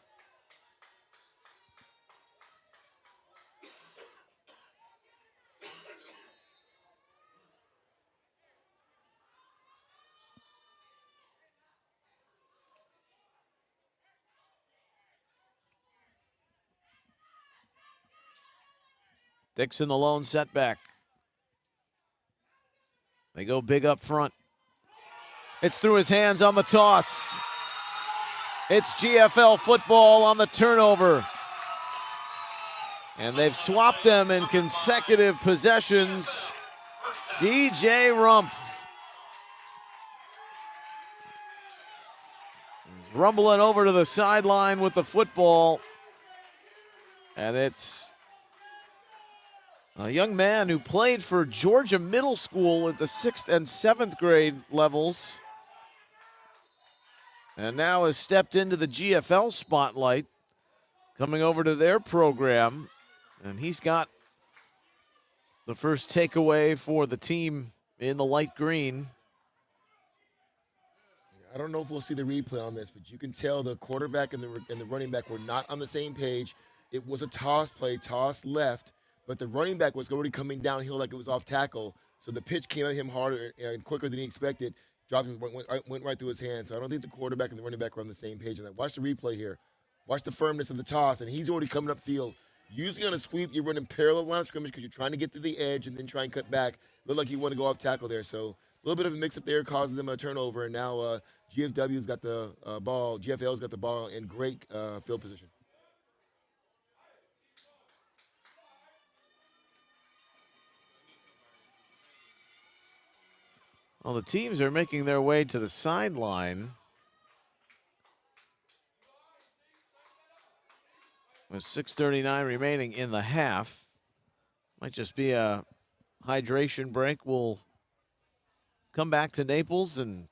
Dixon the lone setback. They go big up front. It's through his hands on the toss. It's GFL football on the turnover. And they've swapped them in consecutive possessions. DJ Rumpf rumbling over to the sideline with the football. And it's a young man who played for Georgia Middle School at the 6th and 7th grade levels, and now has stepped into the GFL spotlight, coming over to their program, and he's got the first takeaway for the team in the light green. I don't know if we'll see the replay on this, but you can tell the quarterback and the running back were not on the same page. It was a toss play, toss left, but the running back was already coming downhill like it was off tackle, so the pitch came at him harder and quicker than he expected. Went right through his hands. So I don't think the quarterback and the running back were on the same page. And watch the replay here. Watch the firmness of the toss, and he's already coming upfield. Usually on a sweep, you're running parallel line of scrimmage because you're trying to get to the edge and then try and cut back. Looked like you want to go off tackle there. So a little bit of a mix-up there causes them a turnover, and now GFW's got the ball. GFL's got the ball in great field position. Well, the teams are making their way to the sideline with 6:39 remaining in the half. Might just be a hydration break. We'll come back to Naples and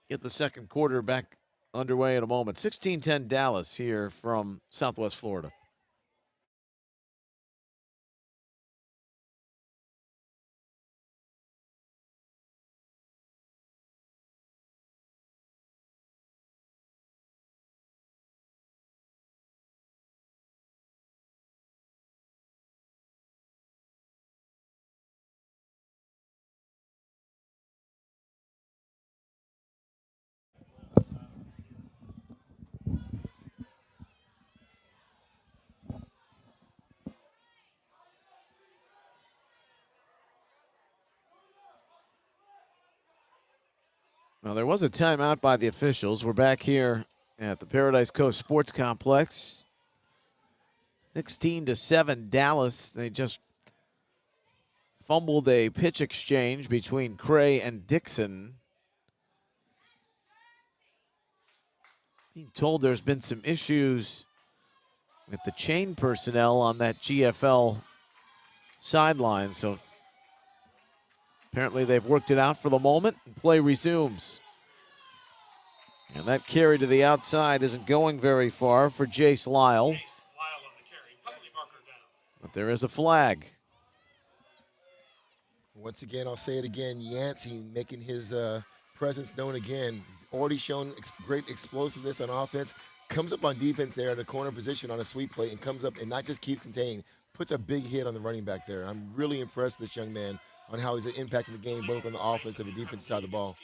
get the second quarter back underway in a moment. 16-10 Dallas here from Southwest Florida. Now, there was a timeout by the officials. We're back here at the Paradise Coast Sports Complex. 16-7 Dallas. They just fumbled a pitch exchange between Cray and Dixon. Being told there's been some issues with the chain personnel on that GFL sideline, so apparently they've worked it out for the moment, and play resumes. And that carry to the outside isn't going very far for Jace Lyle. But there is a flag. Once again, I'll say it again, Yancey making his presence known again. He's already shown great explosiveness on offense. Comes up on defense there at a corner position on a sweep play and comes up and not just keeps contained, puts a big hit on the running back there. I'm really impressed with this young man on how he's impacting the game both on the offensive and defensive side of the ball.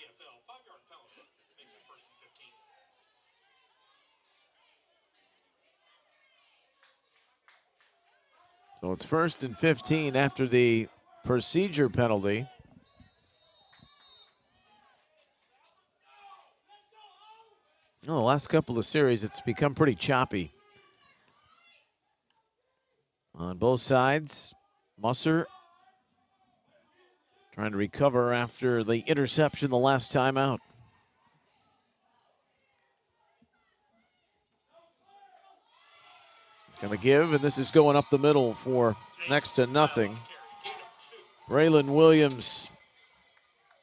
So it's 1st and 15 after the procedure penalty. Well, the last couple of series, it's become pretty choppy. On both sides, Musser trying to recover after the interception the last time out. He's going to give, and this is going up the middle for next to nothing. Braylon Williams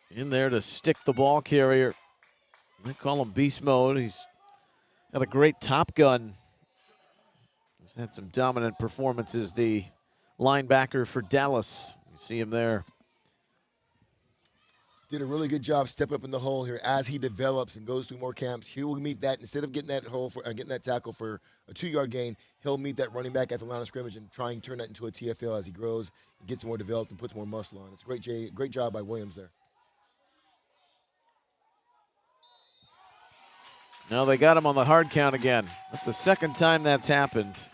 in there to stick the ball carrier. They call him beast mode. He's got a great Top Gun. He's had some dominant performances, the linebacker for Dallas. You see him there. Did a really good job stepping up in the hole here as he develops and goes through more camps. He will meet that instead of getting that hole for getting that tackle for a 2-yard gain. He'll meet that running back at the line of scrimmage and try and turn that into a TFL as he grows, gets more developed, and puts more muscle on. It's a great job by Williams there. No, they got him on the hard count again. That's the second time that's happened.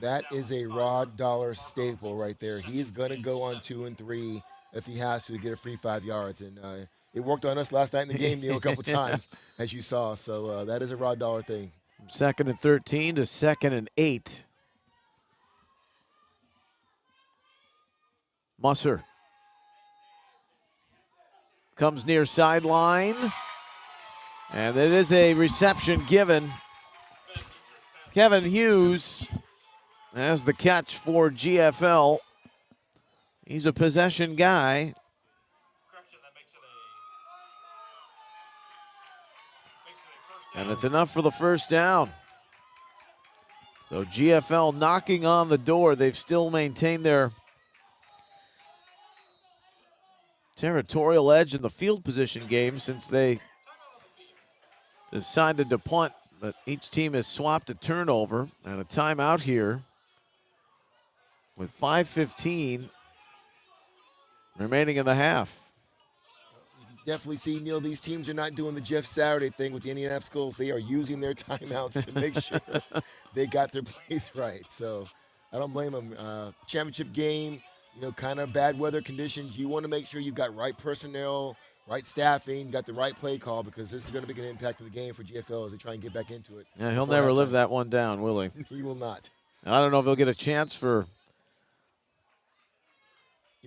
That is a Rod Dollar staple right there. He is going to go on 2 and 3 if he has to get a free 5 yards. And it worked on us last night in the game, Neil, a couple times, as you saw. So that is a Rod Dollar thing. From 2nd and 13 to 2nd and 8. Musser comes near sideline. And it is a reception given. Kevin Hughes has the catch for GFL. He's a possession guy. And it's enough for the first down. So GFL knocking on the door. They've still maintained their territorial edge in the field position game since they decided to punt, but each team has swapped a turnover and a timeout here with 5:15 remaining in the half. You can definitely see, Neil, these teams are not doing the Jeff Saturday thing with the Indianapolis Colts. They are using their timeouts to make sure they got their plays right. So I don't blame them. Championship game, kind of bad weather conditions. You want to make sure you've got right personnel, right staffing, got the right play call, because this is going to make an impact of the game for GFL as they try and get back into it. Yeah, he'll never live that one down, will he? He will not. I don't know if he'll get a chance for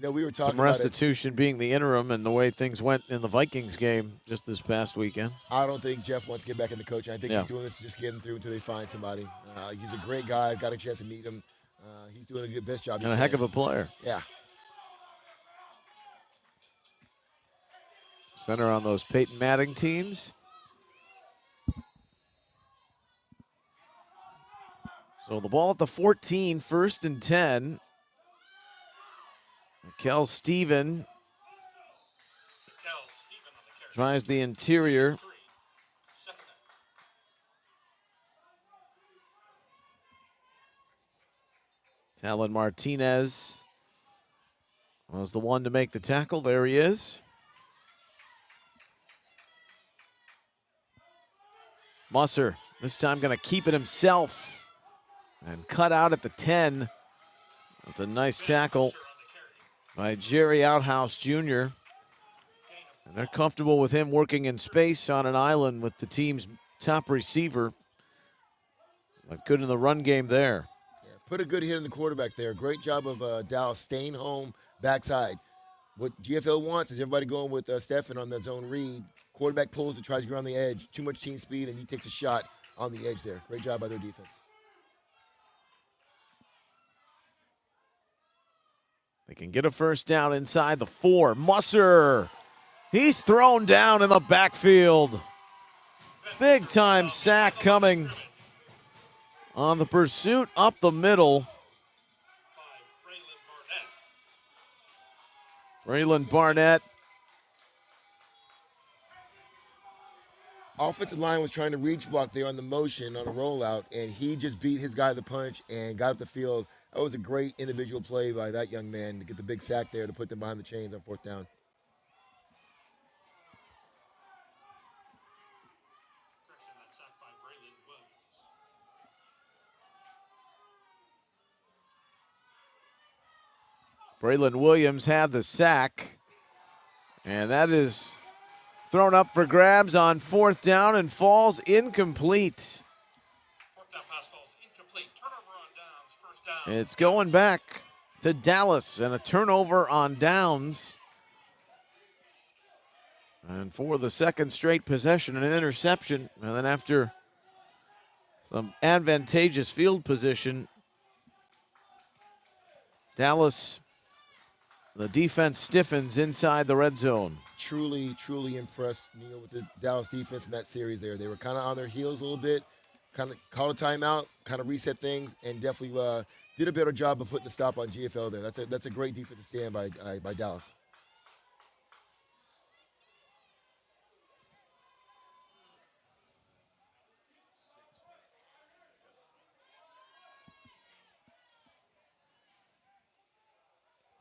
we were talking some restitution being the interim and the way things went in the Vikings game just this past weekend. I don't think Jeff wants to get back into coaching. I think he's doing this to just get him through until they find somebody. He's a great guy. I've got a chance to meet him. He's doing a good best job. And a heck of a player. Yeah. Center on those Peyton Manning teams. So the ball at the 14, 1st and 10. Kel Steven tries the interior. Talon Martinez was the one to make the tackle. There he is. Musser, this time going to keep it himself and cut out at the 10. That's a nice tackle by Jerry Outhouse Jr. And they're comfortable with him working in space on an island with the team's top receiver. But good in the run game there. Yeah, put a good hit on the quarterback there. Great job of Dallas staying home backside. What GFL wants is everybody going with Stephen on that zone read. Quarterback pulls and tries to get on the edge. Too much team speed, and he takes a shot on the edge there. Great job by their defense. They can get a first down inside the 4. Musser, he's thrown down in the backfield. Big time sack coming on the pursuit up the middle. Braylon Barnett offensive line was trying to reach block there on the motion on a rollout, and he just beat his guy to the punch and got up the field. That was a great individual play by that young man to get the big sack there to put them behind the chains on 4th down. Braylon Williams had the sack, and that is thrown up for grabs on 4th down and falls incomplete. 4th down pass falls incomplete. Turnover on downs. 1st down. It's going back to Dallas and a turnover on downs. And for the second straight possession, an interception. And then after some advantageous field position, Dallas, the defense stiffens inside the red zone. Truly, truly impressed, Neil, with the Dallas defense in that series there. They were kind of on their heels a little bit, kind of called a timeout, kind of reset things, and definitely did a better job of putting a stop on GFL there. That's a great defensive stand by Dallas.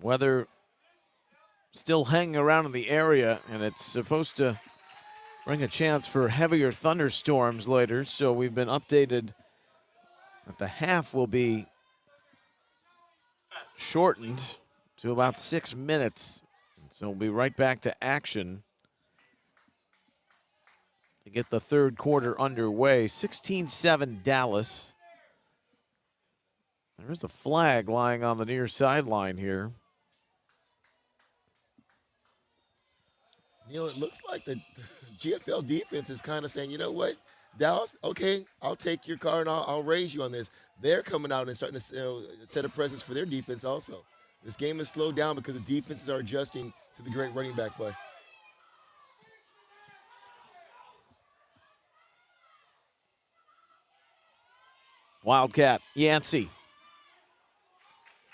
Weather still hanging around in the area, and it's supposed to bring a chance for heavier thunderstorms later, so we've been updated that the half will be shortened to about 6 minutes. And so we'll be right back to action to get the third quarter underway. 16-7 Dallas. There's a flag lying on the near sideline here. Neil, it looks like the GFL defense is kind of saying, you know what, Dallas, okay, I'll take your car and I'll raise you on this. They're coming out and starting to set a presence for their defense also. This game is slowed down because the defenses are adjusting to the great running back play. Wildcat, Yancey.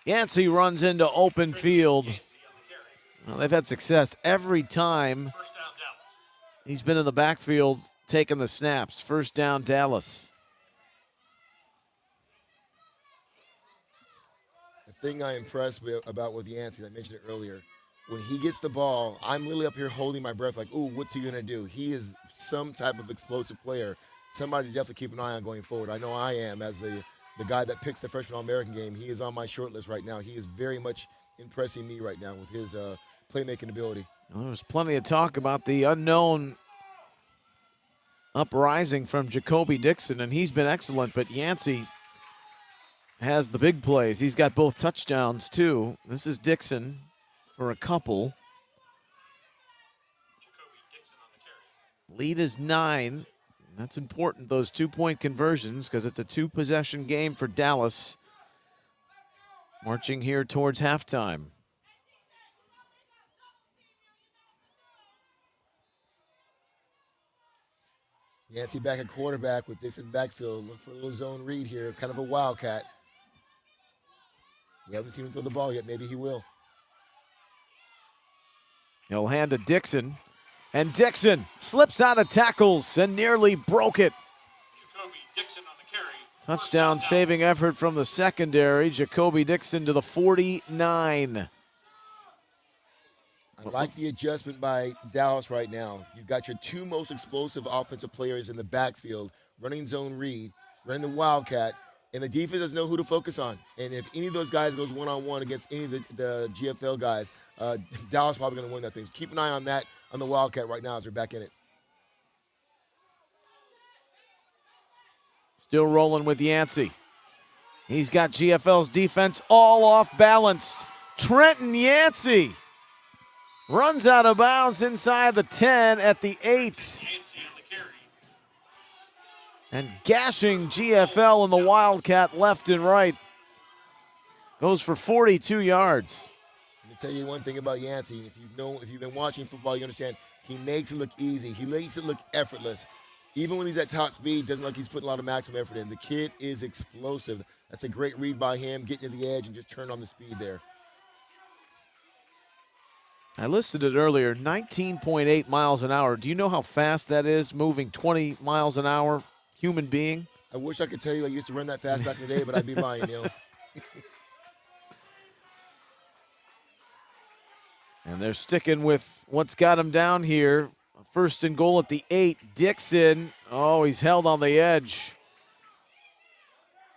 Yancey runs into open field. Well, they've had success every time he's been in the backfield taking the snaps. 1st down, Dallas. The thing I'm impressed about with Yancey, I mentioned it earlier, when he gets the ball, I'm literally up here holding my breath like, ooh, what's he going to do? He is some type of explosive player. Somebody to definitely keep an eye on going forward. I know I am as the guy that picks the freshman All-American game. He is on my short list right now. He is very much impressing me right now with his playmaking ability. Well, there's plenty of talk about the unknown uprising from Jacoby Dixon, and he's been excellent, but Yancey has the big plays. He's got both touchdowns, too. This is Dixon for a couple. Lead is 9. That's important, those 2-point conversions, because it's a 2-possession game for Dallas. Marching here towards halftime. Yancey back at quarterback with Dixon backfield. Look for a little zone read here, kind of a wildcat. We haven't seen him throw the ball yet. Maybe he will. He'll hand to Dixon. And Dixon slips out of tackles and nearly broke it. Jacoby Dixon on the carry. Touchdown saving effort from the secondary. Jacoby Dixon to the 49. I like the adjustment by Dallas right now. You've got your 2 most explosive offensive players in the backfield, running zone read, running the wildcat, and the defense doesn't know who to focus on. And if any of those guys goes one-on-one against any of the GFL guys, Dallas probably going to win that thing. So keep an eye on that on the wildcat right now as they're back in it. Still rolling with Yancey. He's got GFL's defense all off balance. Trenton Yancey runs out of bounds inside the 10 at the 8. And gashing GFL in the Wildcat left and right. Goes for 42 yards. Let me tell you one thing about Yancey. If you've been watching football, you understand he makes it look easy. He makes it look effortless. Even when he's at top speed, doesn't look like he's putting a lot of maximum effort in. The kid is explosive. That's a great read by him, getting to the edge and just turn on the speed there. I listed it earlier, 19.8 miles an hour. Do you know how fast that is, moving 20 miles an hour, human being? I wish I could tell you I used to run that fast back in the day, but I'd be lying, Neil. And they're sticking with what's got him down here. First and goal at the 8. Dixon, oh, he's held on the edge.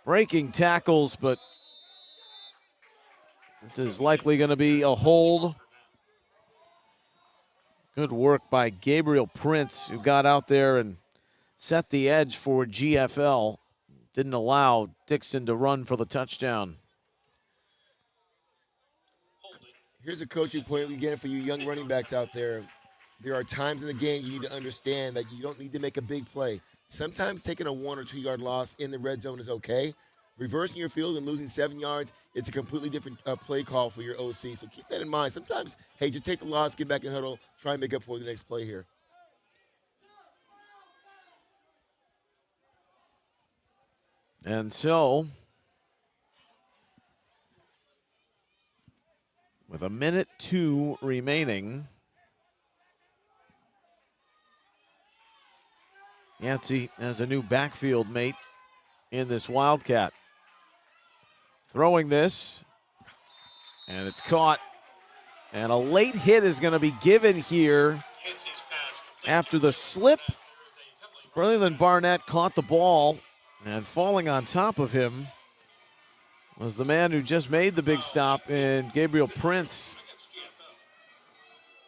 Breaking tackles, but this is likely going to be a hold. Good work by Gabriel Prince, who got out there and set the edge for GFL. Didn't allow Dixon to run for the touchdown. Here's a coaching point we get for you young running backs out there. There are times in the game you need to understand that you don't need to make a big play. Sometimes taking a 1 or 2 yard loss in the red zone is okay. Reversing your field and losing 7 yards, it's a completely different play call for your OC. So keep that in mind. Sometimes, hey, just take the loss, get back in huddle, try and make up for the next play here. And so, with 1:02 remaining, Yancey has a new backfield mate in this Wildcat. Throwing this, and it's caught. And a late hit is going to be given here after the slip. Braylon Barnett caught the ball, and falling on top of him was the man who just made the big stop in Gabriel Prince.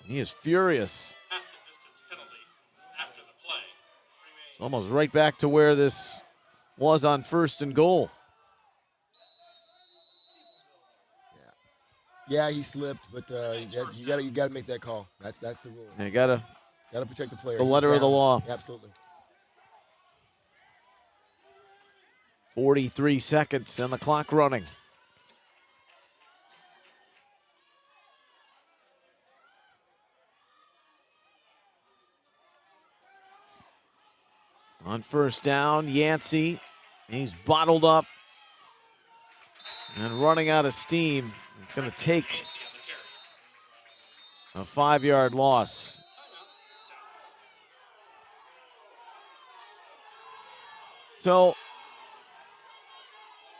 He is furious. Almost right back to where this was on first and goal. Yeah, he slipped, but you gotta make that call. That's the rule. You gotta protect the player. The letter of the law. Absolutely. 43 seconds and the clock running. On first down, Yancey, he's bottled up and running out of steam. It's going to take a 5-yard loss. So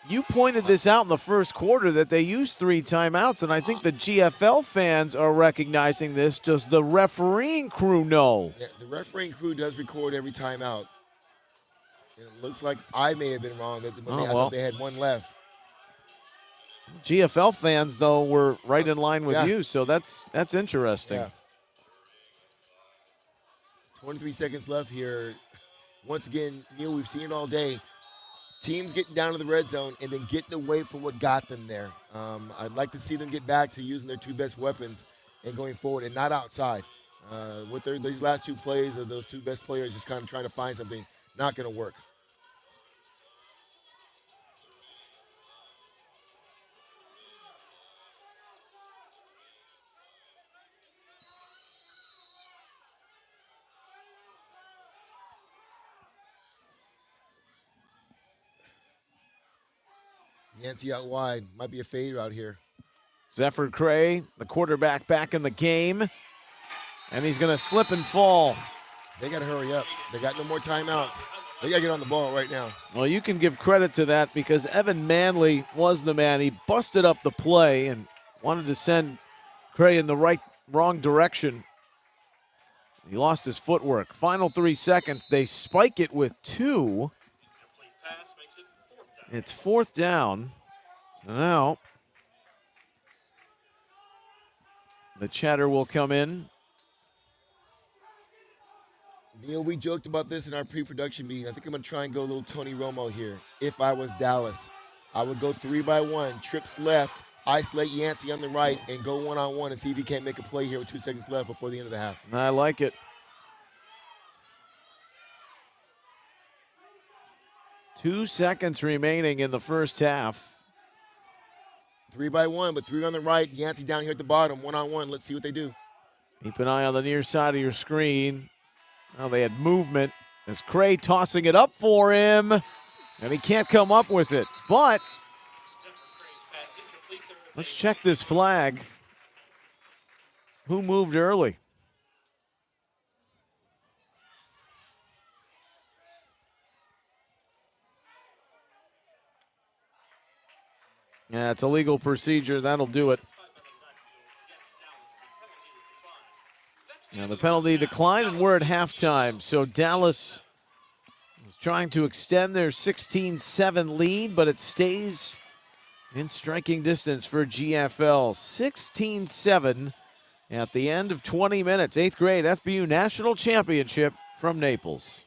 you pointed this out in the first quarter that they used 3 timeouts, and I think the GFL fans are recognizing this. Does the refereeing crew know? Yeah, the refereeing crew does record every timeout. And it looks like I may have been wrong that I thought they had 1 left. GFL fans, though, were right in line with you, so that's interesting. Yeah. 23 seconds left here. Once again, Neil, we've seen it all day. Teams getting down to the red zone and then getting away from what got them there. I'd like to see them get back to using their 2 best weapons and going forward and not outside. With these last 2 plays of those 2 best players just kind of trying to find something, not going to work. Yancey out wide. Might be a fade route here. Zephyr Cray, the quarterback, back in the game. And he's going to slip and fall. They got to hurry up. They got no more timeouts. They got to get on the ball right now. Well, you can give credit to that because Evan Manley was the man. He busted up the play and wanted to send Cray in the wrong direction. He lost his footwork. Final 3 seconds. They spike it with 2. It's 4th down. So now the chatter will come in. Neil, we joked about this in our pre-production meeting. I think I'm going to try and go a little Tony Romo here. If I was Dallas, I would go 3 by 1, trips left, isolate Yancey on the right, and go 1-on-1 and see if he can't make a play here with 2 seconds left before the end of the half. I like it. 2 seconds remaining in the first half. 3 by 1, but 3 on the right. Yancey down here at the bottom, 1-on-1. Let's see what they do. Keep an eye on the near side of your screen. Now they had movement as Cray tossing it up for him, and he can't come up with it. But let's check this flag. Who moved early? Yeah, it's a legal procedure. That'll do it. Now the penalty declined, and we're at halftime. So Dallas is trying to extend their 16-7 lead, but it stays in striking distance for GFL. 16-7 at the end of 20 minutes. 8th grade FBU National Championship from Naples.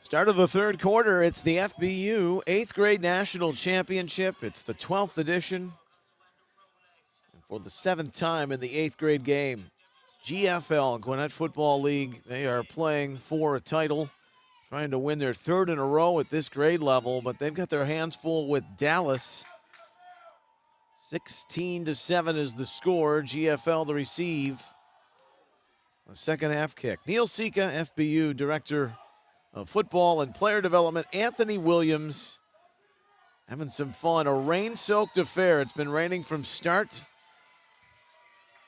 Start of the third quarter. It's the FBU 8th grade national championship. It's the 12th edition. And for the 7th time in the 8th grade game, GFL, Gwinnett Football League, they are playing for a title, trying to win their 3rd in a row at this grade level, but they've got their hands full with Dallas. 16-7 is the score. GFL to receive a second half kick. Neil Sika, FBU Director of Football and Player Development. Anthony Williams having some fun. A rain-soaked affair. It's been raining from start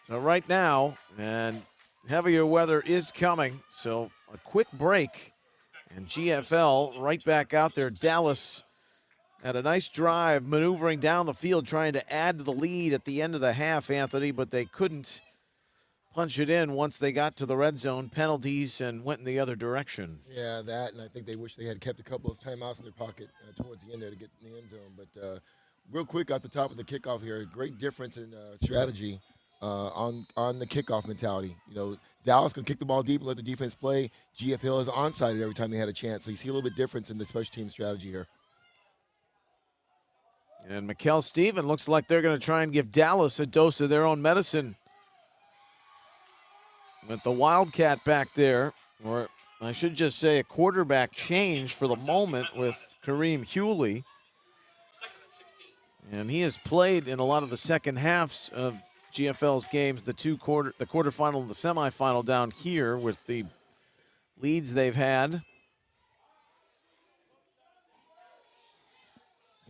to right now, and heavier weather is coming. So a quick break, and GFL right back out there. Dallas had a nice drive, maneuvering down the field, trying to add to the lead at the end of the half, Anthony, but they couldn't punch it in once they got to the red zone. Penalties and went in the other direction. Yeah, that, and I think they wish they had kept a couple of timeouts in their pocket towards the end there to get in the end zone. But real quick, at the top of the kickoff here, great difference in strategy on the kickoff mentality. You know, Dallas can kick the ball deep and let the defense play. GFL is onside every time they had a chance. So you see a little bit difference in the special team strategy here. And Mikel Steven looks like they're going to try and give Dallas a dose of their own medicine. With the Wildcat back there, or I should just say a quarterback change for the moment with Kareem Hewley. And he has played in a lot of the second halves of GFL's games, the quarterfinal and the semifinal down here with the leads they've had.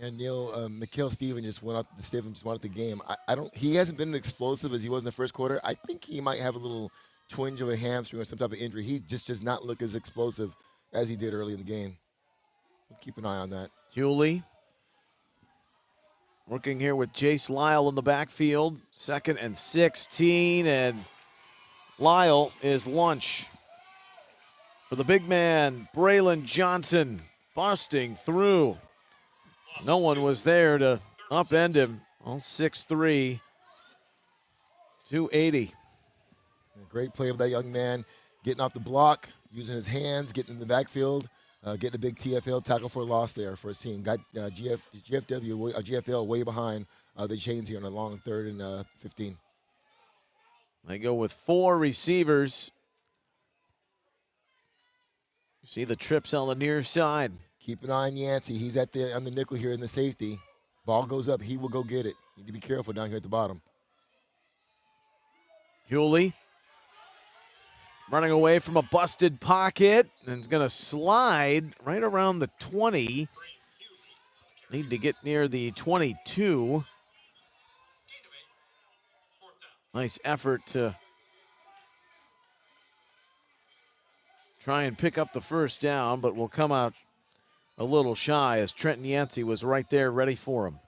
And Neil, Mikel Steven just went out the game. He hasn't been as explosive as he was in the first quarter. I think he might have a little twinge of a hamstring or some type of injury. He just does not look as explosive as he did early in the game. We'll keep an eye on that. Hewley working here with Jace Lyle in the backfield. 2nd and 16, and Lyle is lunch for the big man, Braylon Johnson, busting through. No one was there to upend him. All 6'3", 280. Great play of that young man, getting off the block, using his hands, getting in the backfield, getting a big TFL tackle for a loss there for his team. Got GFL way behind the chains here on a long 3rd and 15. They go with 4 receivers. You see the trips on the near side. Keep an eye on Yancey. He's on the nickel here in the safety. Ball goes up, he will go get it. You need to be careful down here at the bottom. Hewley running away from a busted pocket, and is going to slide right around the 20. Need to get near the 22. Nice effort to try and pick up the first down, but will come out a little shy as Trenton Yancey was right there ready for him.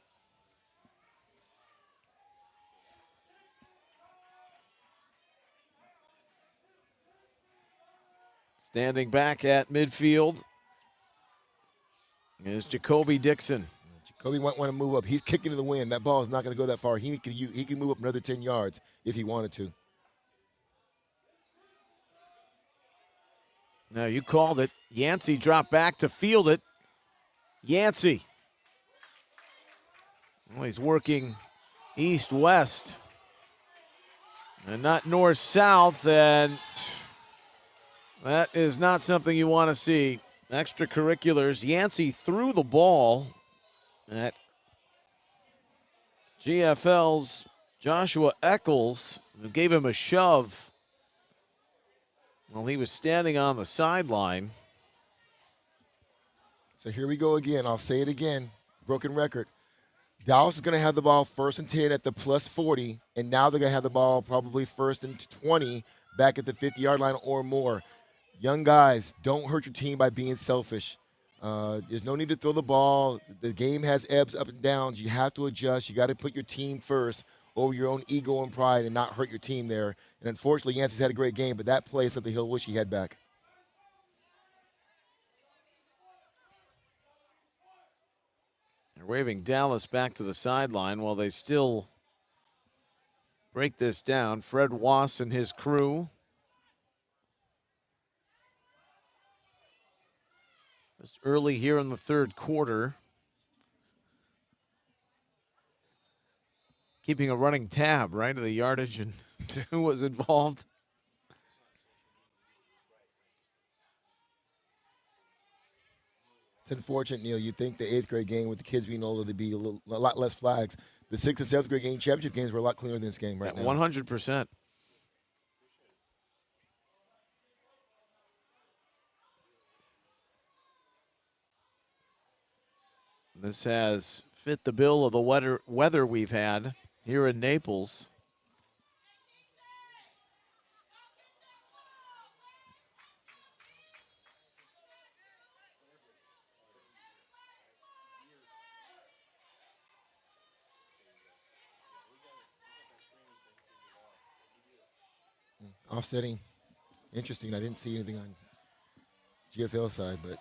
Standing back at midfield is Jacoby Dixon. Jacoby might want to move up. He's kicking to the wind. That ball is not going to go that far. He can move up another 10 yards if he wanted to. Now you called it. Yancey dropped back to field it. Yancey. Well, he's working east-west and not north-south, and that is not something you want to see. Extracurriculars. Yancey threw the ball at GFL's Joshua Eccles, who gave him a shove while he was standing on the sideline. So here we go again. I'll say it again. Broken record. Dallas is going to have the ball 1st and 10 at the plus 40, and now they're going to have the ball probably 1st and 20 back at the 50-yard line or more. Young guys, don't hurt your team by being selfish. There's no need to throw the ball. The game has ebbs, up and downs. You have to adjust. You got to put your team first over your own ego and pride and not hurt your team there. And unfortunately, Yancey's had a great game, but that play is something he'll wish he had back. They're waving Dallas back to the sideline while they still break this down. Fred Wass and his crew. Just early here in the third quarter. Keeping a running tab, right, of the yardage and who was involved. It's unfortunate, Neil. You'd think the 8th grade game with the kids being older, there'd be a lot less flags. The 6th and 7th grade game championship games were a lot cleaner than this game right now. 100%. This has fit the bill of the weather we've had here in Naples. Offsetting. Interesting. I didn't see anything on GFL side, but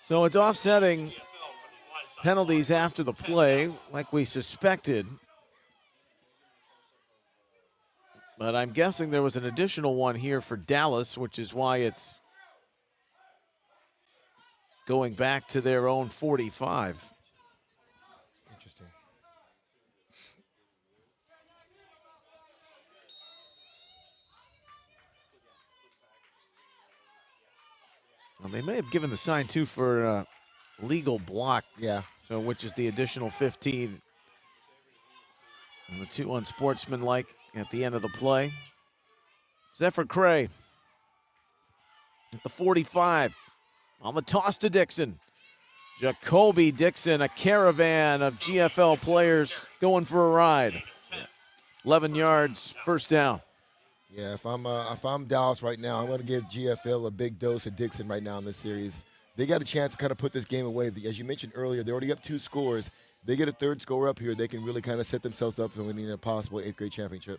so it's offsetting penalties after the play, like we suspected. But I'm guessing there was an additional one here for Dallas, which is why it's going back to their own 45. interesting. Well, they may have given the sign, too, for legal block. Yeah. So which is the additional 15. And the 2 unsportsmanlike at the end of the play. Zephyr Cray at the 45 on the toss to Dixon. Jacoby Dixon, a caravan of GFL players going for a ride. 11 yards, first down. Yeah, if I'm Dallas right now, I'm going to give GFL a big dose of Dixon right now in this series. They got a chance to kind of put this game away. As you mentioned earlier, they're already up 2 scores. They get a 3rd score up here, they can really kind of set themselves up for winning a possible 8th grade championship.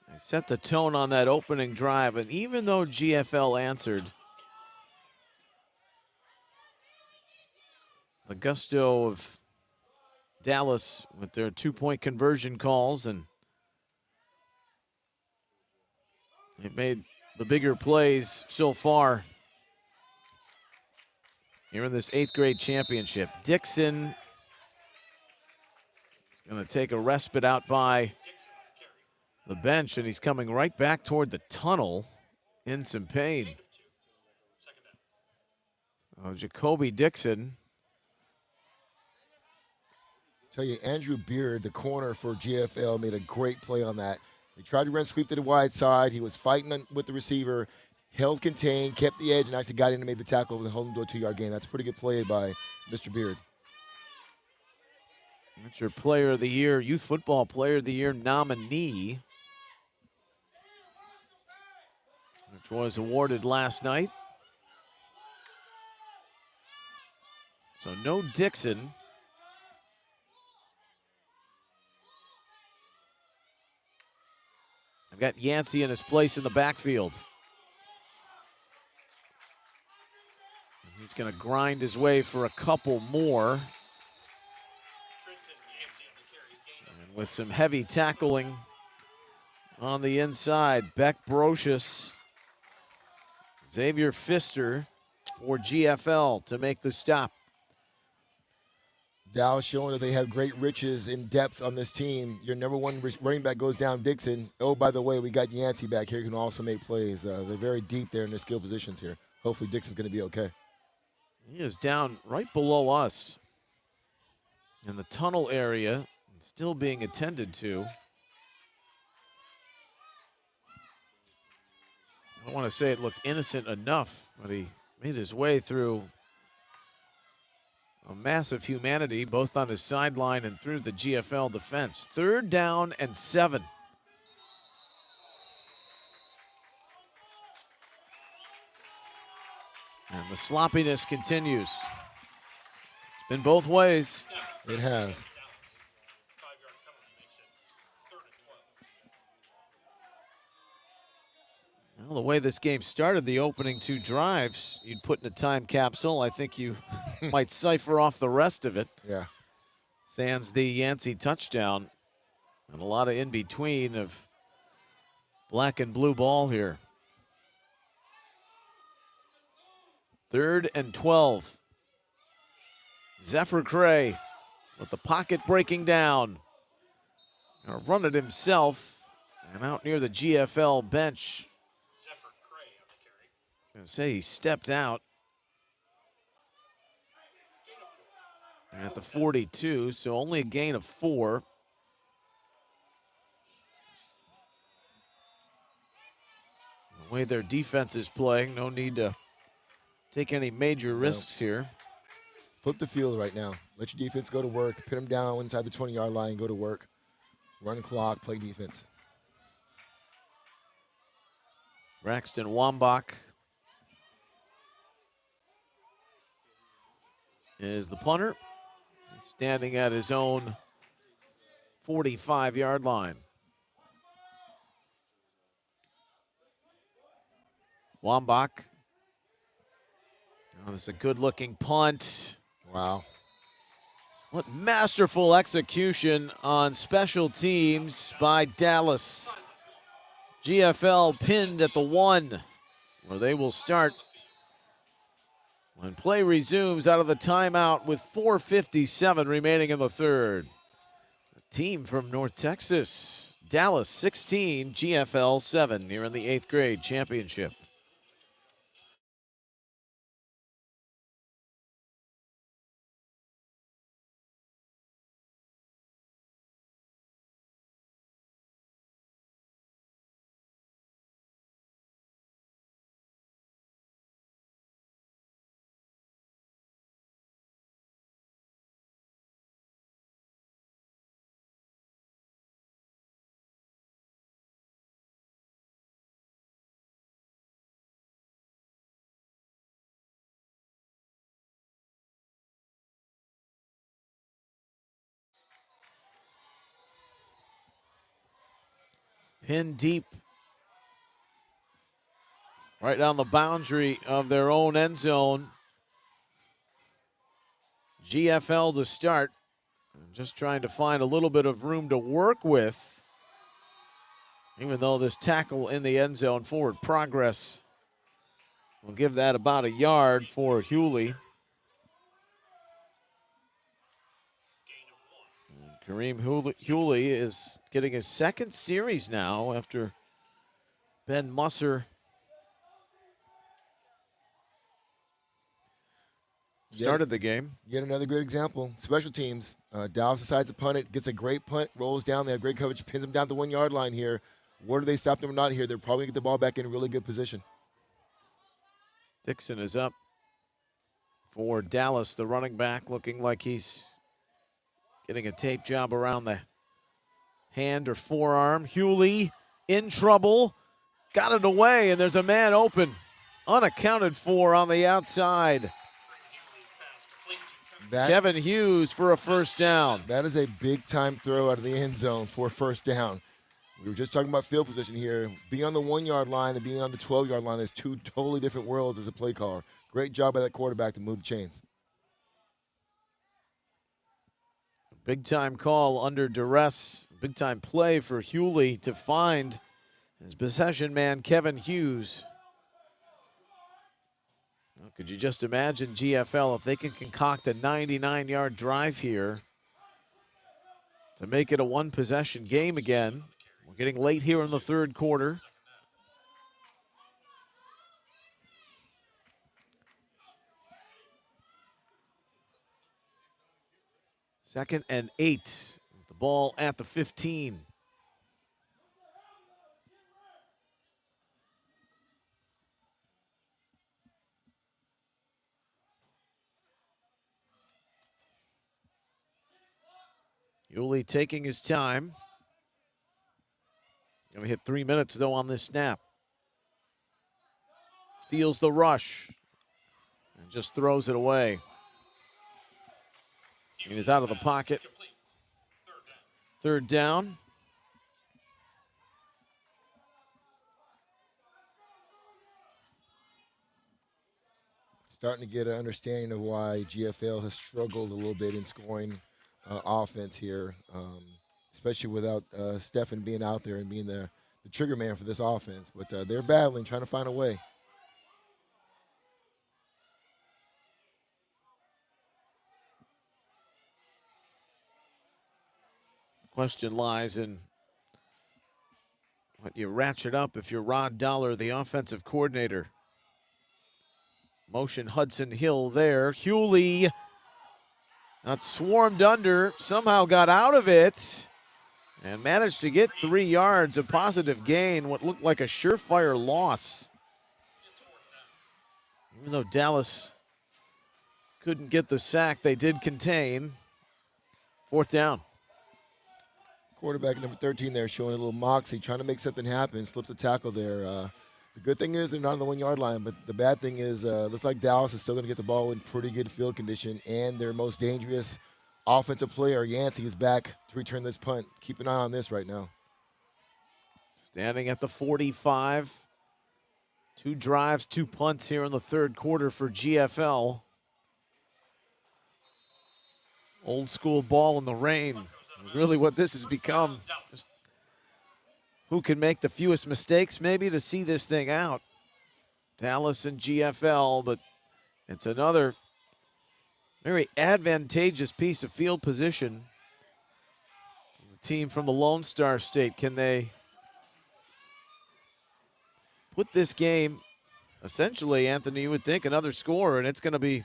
They set the tone on that opening drive, and even though GFL answered, the gusto of Dallas with their 2-point conversion calls, and it made the bigger plays so far here in this 8th grade championship. Dixon is going to take a respite out by the bench, and he's coming right back toward the tunnel in some pain. Oh, Jacoby Dixon. Tell you, Andrew Beard, the corner for GFL, made a great play on that. They tried to run sweep to the wide side. He was fighting with the receiver, held contained, kept the edge, and actually got in and made the tackle and held him to a 2-yard gain. That's a pretty good play by Mr. Beard. That's your player of the year, youth football player of the year nominee, which was awarded last night. So no Dixon. I've got Yancey in his place in the backfield. He's going to grind his way for a couple more. And with some heavy tackling on the inside, Beck Brocious, Xavier Pfister for GFL to make the stop. Dallas showing that they have great riches in depth on this team. Your number 1 running back goes down, Dixon. Oh, by the way, we got Yancey back here who can also make plays. They're very deep there in their skill positions here. Hopefully Dixon's going to be okay. He is down right below us in the tunnel area, still being attended to. I don't want to say it looked innocent enough, but he made his way through a massive humanity, both on his sideline and through the GFL defense. 3rd down and 7. And the sloppiness continues. It's been both ways. It has. Well, the way this game started, the opening 2 drives, you'd put in a time capsule. I think you might cipher off the rest of it. Yeah. Sans the Yancey touchdown. And a lot of in between of black and blue ball here. 3rd and 12. Zephyr Cray with the pocket breaking down. Gonna run it himself. And out near the GFL bench. I'm gonna say he stepped out at the 42, so only a gain of 4. The way their defense is playing, no need to take any major risks here. Flip the field right now. Let your defense go to work. Pin them down inside the 20-yard line, go to work. Run clock, play defense. Braxton Wambach is the punter. He's standing at his own 45-yard line. Wambach. Oh, this is a good-looking punt. Wow. What masterful execution on special teams by Dallas. GFL pinned at the 1, where they will start when play resumes out of the timeout with 4:57 remaining in the 3rd. A team from North Texas, Dallas 16, GFL 7, here in the 8th grade championship. Pinned deep right down the boundary of their own end zone. GFL to start. Just trying to find a little bit of room to work with. Even though this tackle in the end zone, forward progress will give that about a yard for Hewley. Kareem Hewley is getting his 2nd series now after Ben Musser started the game. Yet another good example. Special teams. Dallas decides to punt it, gets a great punt, rolls down. They have great coverage, pins them down the 1-yard line here. Where do they stop them or not here? They're probably going to get the ball back in a really good position. Dixon is up for Dallas, the running back, looking like he's getting a tape job around the hand or forearm. Hewley in trouble. Got it away, and there's a man open. Unaccounted for on the outside. Kevin Hughes for a first down. That is a big-time throw out of the end zone for a first down. We were just talking about field position here. Being on the 1-yard line and being on the 12-yard line is 2 totally different worlds as a play caller. Great job by that quarterback to move the chains. Big-time call under duress. Big-time play for Hewley to find his possession man, Kevin Hughes. Well, could you just imagine GFL if they can concoct a 99-yard drive here to make it a 1-possession game again? We're getting late here in the 3rd quarter. Second and 8. The ball at the 15. Hewley taking his time. Going to hit 3 minutes, though, on this snap. Feels the rush and just throws it away. He is out of the pocket. 3rd down. starting to get an understanding of why GFL has struggled a little bit in scoring offense here, especially without Stephen being out there and being the trigger man for this offense. But they're battling, trying to find a way. Question lies in what you ratchet up if you're Rod Dollar, the offensive coordinator. Motion Hudson Hill there. Hewley got swarmed under, somehow got out of it, and managed to get 3 yards, a positive gain, what looked like a surefire loss. Even though Dallas couldn't get the sack, they did contain. 4th down. Quarterback number 13 there showing a little moxie, trying to make something happen, slipped the tackle there. The good thing is they're not on the 1 yard line, but the bad thing is looks like Dallas is still going to get the ball in pretty good field condition, and their most dangerous offensive player, Yancey, is back to return this punt. Keep an eye on this right now. Standing at the 45. 2 drives, 2 punts here in the 3rd quarter for GFL. Old school ball in the rain is really what this has become. Just who can make the fewest mistakes maybe to see this thing out. Dallas and GFL, but it's another very advantageous piece of field position. The team from the Lone Star State, can they put this game, essentially, Anthony, you would think another score, and it's going to be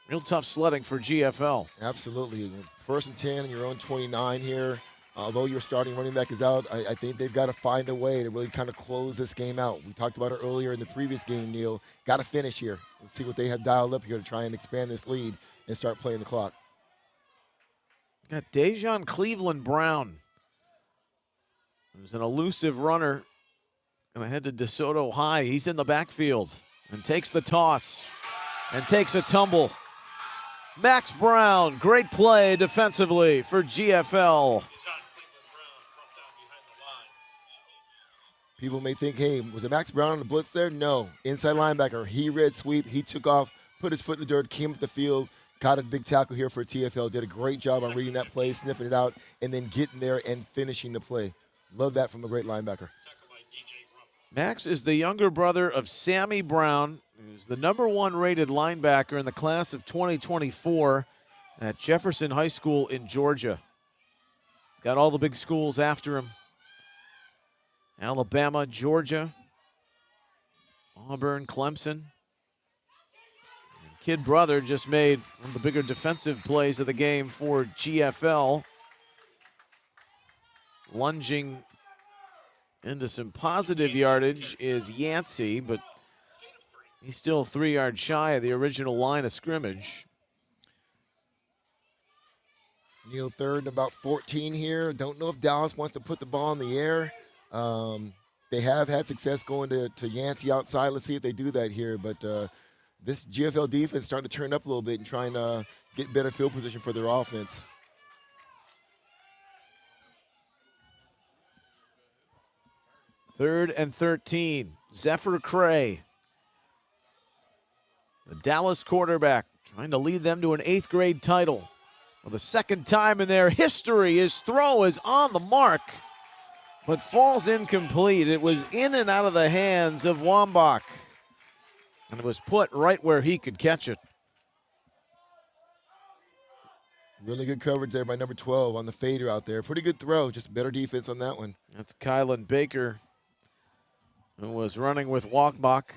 real tough sledding for GFL. Absolutely. 1st and 10 on your own 29 here. Although your starting running back is out, I think they've got to find a way to really kind of close this game out. We talked about it earlier in the previous game, Neil. Got to finish here. Let's see what they have dialed up here to try and expand this lead and start playing the clock. Got Dejon Cleveland Brown, who's an elusive runner. Going to head to DeSoto High. He's in the backfield and takes the toss and takes a tumble. Max Brown, great play defensively for GFL. People may think, hey, was it Max Brown on the blitz there? No. Inside linebacker. He read sweep. He took off, put his foot in the dirt, came up the field, got a big tackle here for TFL. Did a great job on reading that play, sniffing it out, and then getting there and finishing the play. Love that from a great linebacker. Max is the younger brother of Sammy Brown, who's the #1 rated linebacker in the class of 2024 at Jefferson High School in Georgia. He's got all the big schools after him. Alabama, Georgia, Auburn, Clemson. And kid brother just made one of the bigger defensive plays of the game for GFL. Lunging into some positive yardage is Yancey, but he's still 3 yards shy of the original line of scrimmage. Neil, 3rd and about 14 here. Don't know if Dallas wants to put the ball in the air. They have had success going to Yancey outside. Let's see if they do that here. But this GFL defense starting to turn up a little bit and trying to get better field position for their offense. Third and 13. Zephyr Cray, the Dallas quarterback, trying to lead them to an 8th grade title. For the 2nd time in their history, his throw is on the mark, but falls incomplete. It was in and out of the hands of Wambach, and it was put right where he could catch it. Really good coverage there by number 12 on the fader out there. Pretty good throw, just better defense on that one. That's Kylan Baker, who was running with Wambach.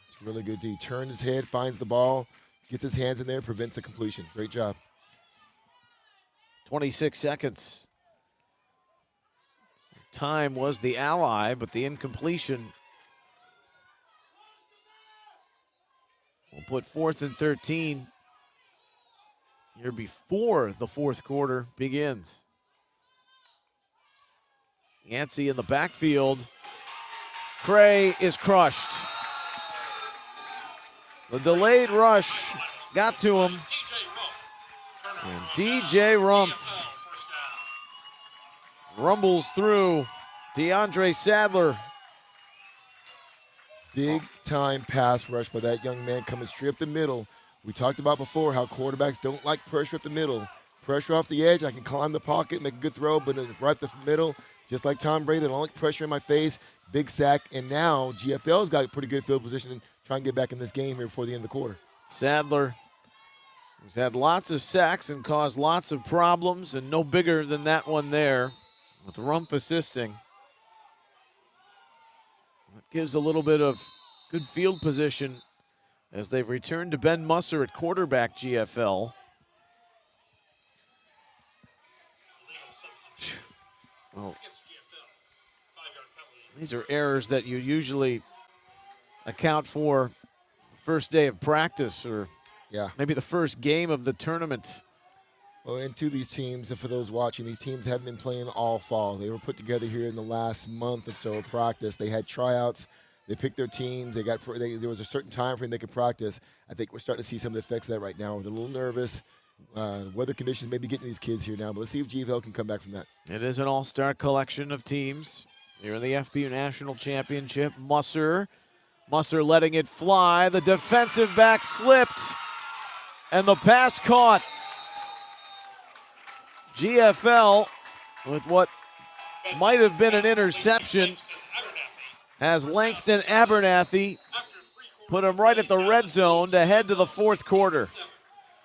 It's really good. He turns his head, finds the ball, gets his hands in there, prevents the completion. Great job. 26 seconds. Time was the ally, but the incompletion will put 4th and 13 here before the 4th quarter begins. Yancey in the backfield. Cray is crushed. The delayed rush got to him. And DJ Rumpf rumbles through. DeAndre Sadler Big time pass rush by that young man coming straight up the middle. We talked about before how quarterbacks don't like pressure up the middle. Pressure off the edge, I can climb the pocket, make a good throw, but it's right up the middle, just like Tom Brady. I don't like pressure in my face, big sack, and now GFL's got a pretty good field position and trying to get back in this game here before the end of the quarter. Sadler, who's had lots of sacks and caused lots of problems, and no bigger than that one there, with Rumpf assisting. That gives a little bit of good field position as they've returned to Ben Musser at quarterback, GFL. Well, these are errors that you usually account for the first day of practice or maybe the first game of the tournament. Well, and to these teams, and for those watching, these teams haven't been playing all fall. They were put together here in the last month or so of practice. They had tryouts. They picked their teams. There was a certain time frame they could practice. I think we're starting to see some of the effects of that right now. They're a little nervous. Weather conditions may be getting these kids here now, but let's see if GFL can come back from that. It is an all-star collection of teams here in the FBU National Championship. Musser letting it fly. The defensive back slipped, and the pass caught. GFL, with what might have been an interception, has Langston Abernathy put him right at the red zone to head to the fourth quarter.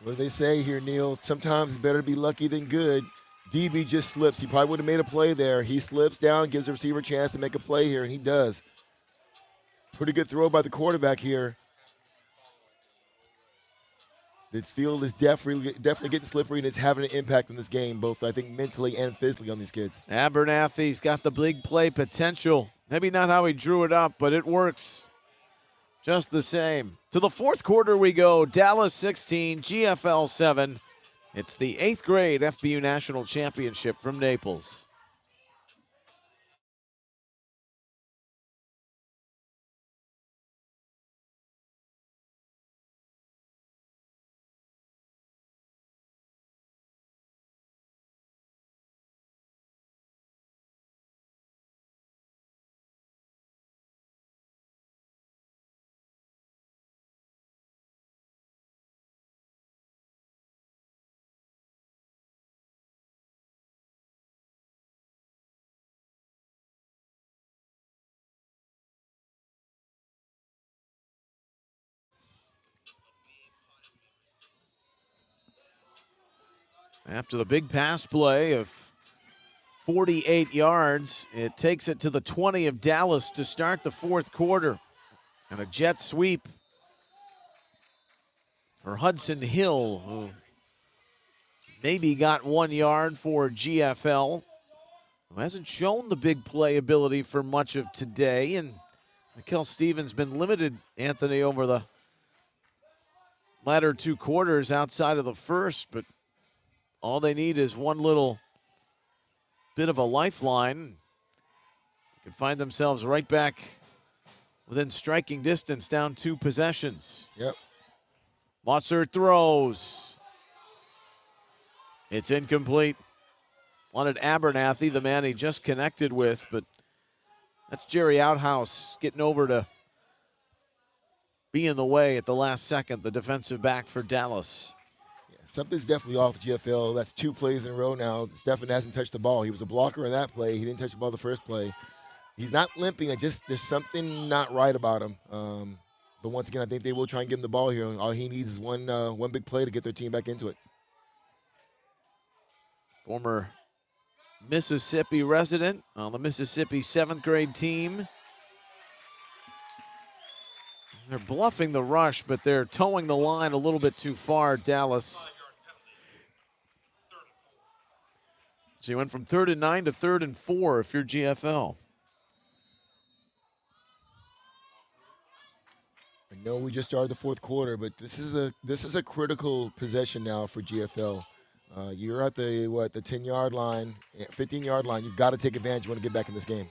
What do they say here, Neil? Sometimes it's better to be lucky than good. DB just slips. He probably would have made a play there. He slips down, gives the receiver a chance to make a play here, and he does. Pretty good throw by the quarterback here. The field is definitely getting slippery, and it's having an impact on this game, both, I think, mentally and physically on these kids. Abernathy's got the big play potential. Maybe not how he drew it up, but it works just the same. To the fourth quarter we go. Dallas 16, GFL 7. It's the 8th grade FBU National Championship from Naples. After the big pass play of 48 yards, it takes it to the 20 of Dallas to start the fourth quarter. And a jet sweep for Hudson Hill, who maybe got 1 yard for GFL, who hasn't shown the big play ability for much of today. And Mikel Stevens been limited, Anthony, over the latter two quarters outside of the first, but all they need is one little bit of a lifeline. They can find themselves right back within striking distance, down 2 possessions. Yep. Musser throws. It's incomplete. Wanted Abernathy, the man he just connected with, but that's Jerry Outhouse getting over to be in the way at the last second, the defensive back for Dallas. Something's definitely off GFL. That's 2 plays in a row now. Stephan hasn't touched the ball. He was a blocker in that play. He didn't touch the ball the first play. He's not limping. There's something not right about him. But once again, I think they will try and give him the ball here. All he needs is one big play to get their team back into it. Former Mississippi resident on the Mississippi 7th grade team. They're bluffing the rush, but they're towing the line a little bit too far, Dallas. So you went from 3rd and 9 to 3rd and 4 if you're GFL. I know we just started the fourth quarter, but this is a critical possession now for GFL. You're at the 10-yard line, 15-yard line. You've got to take advantage. You want to get back in this game.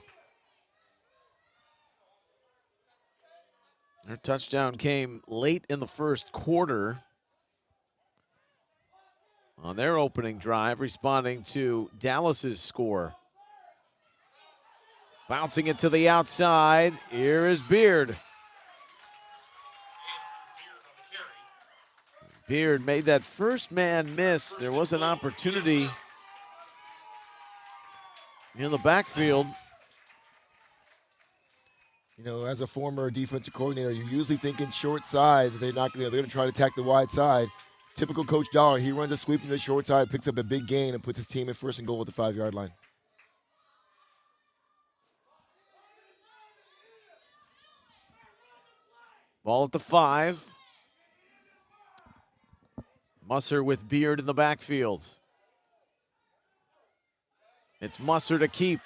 Their touchdown came late in the first quarter on their opening drive, responding to Dallas's score. Bouncing it to the outside. Here is Beard. Beard made that first man miss. There was an opportunity in the backfield. You know, as a former defensive coordinator, you're usually thinking short side. They're not. They're going to try to attack the wide side. Typical Coach Dollar. He runs a sweep from the short side, picks up a big gain, and puts his team in first and goal at the 5-yard line. Ball at the 5. Musser with Beard in the backfield. It's Musser to keep.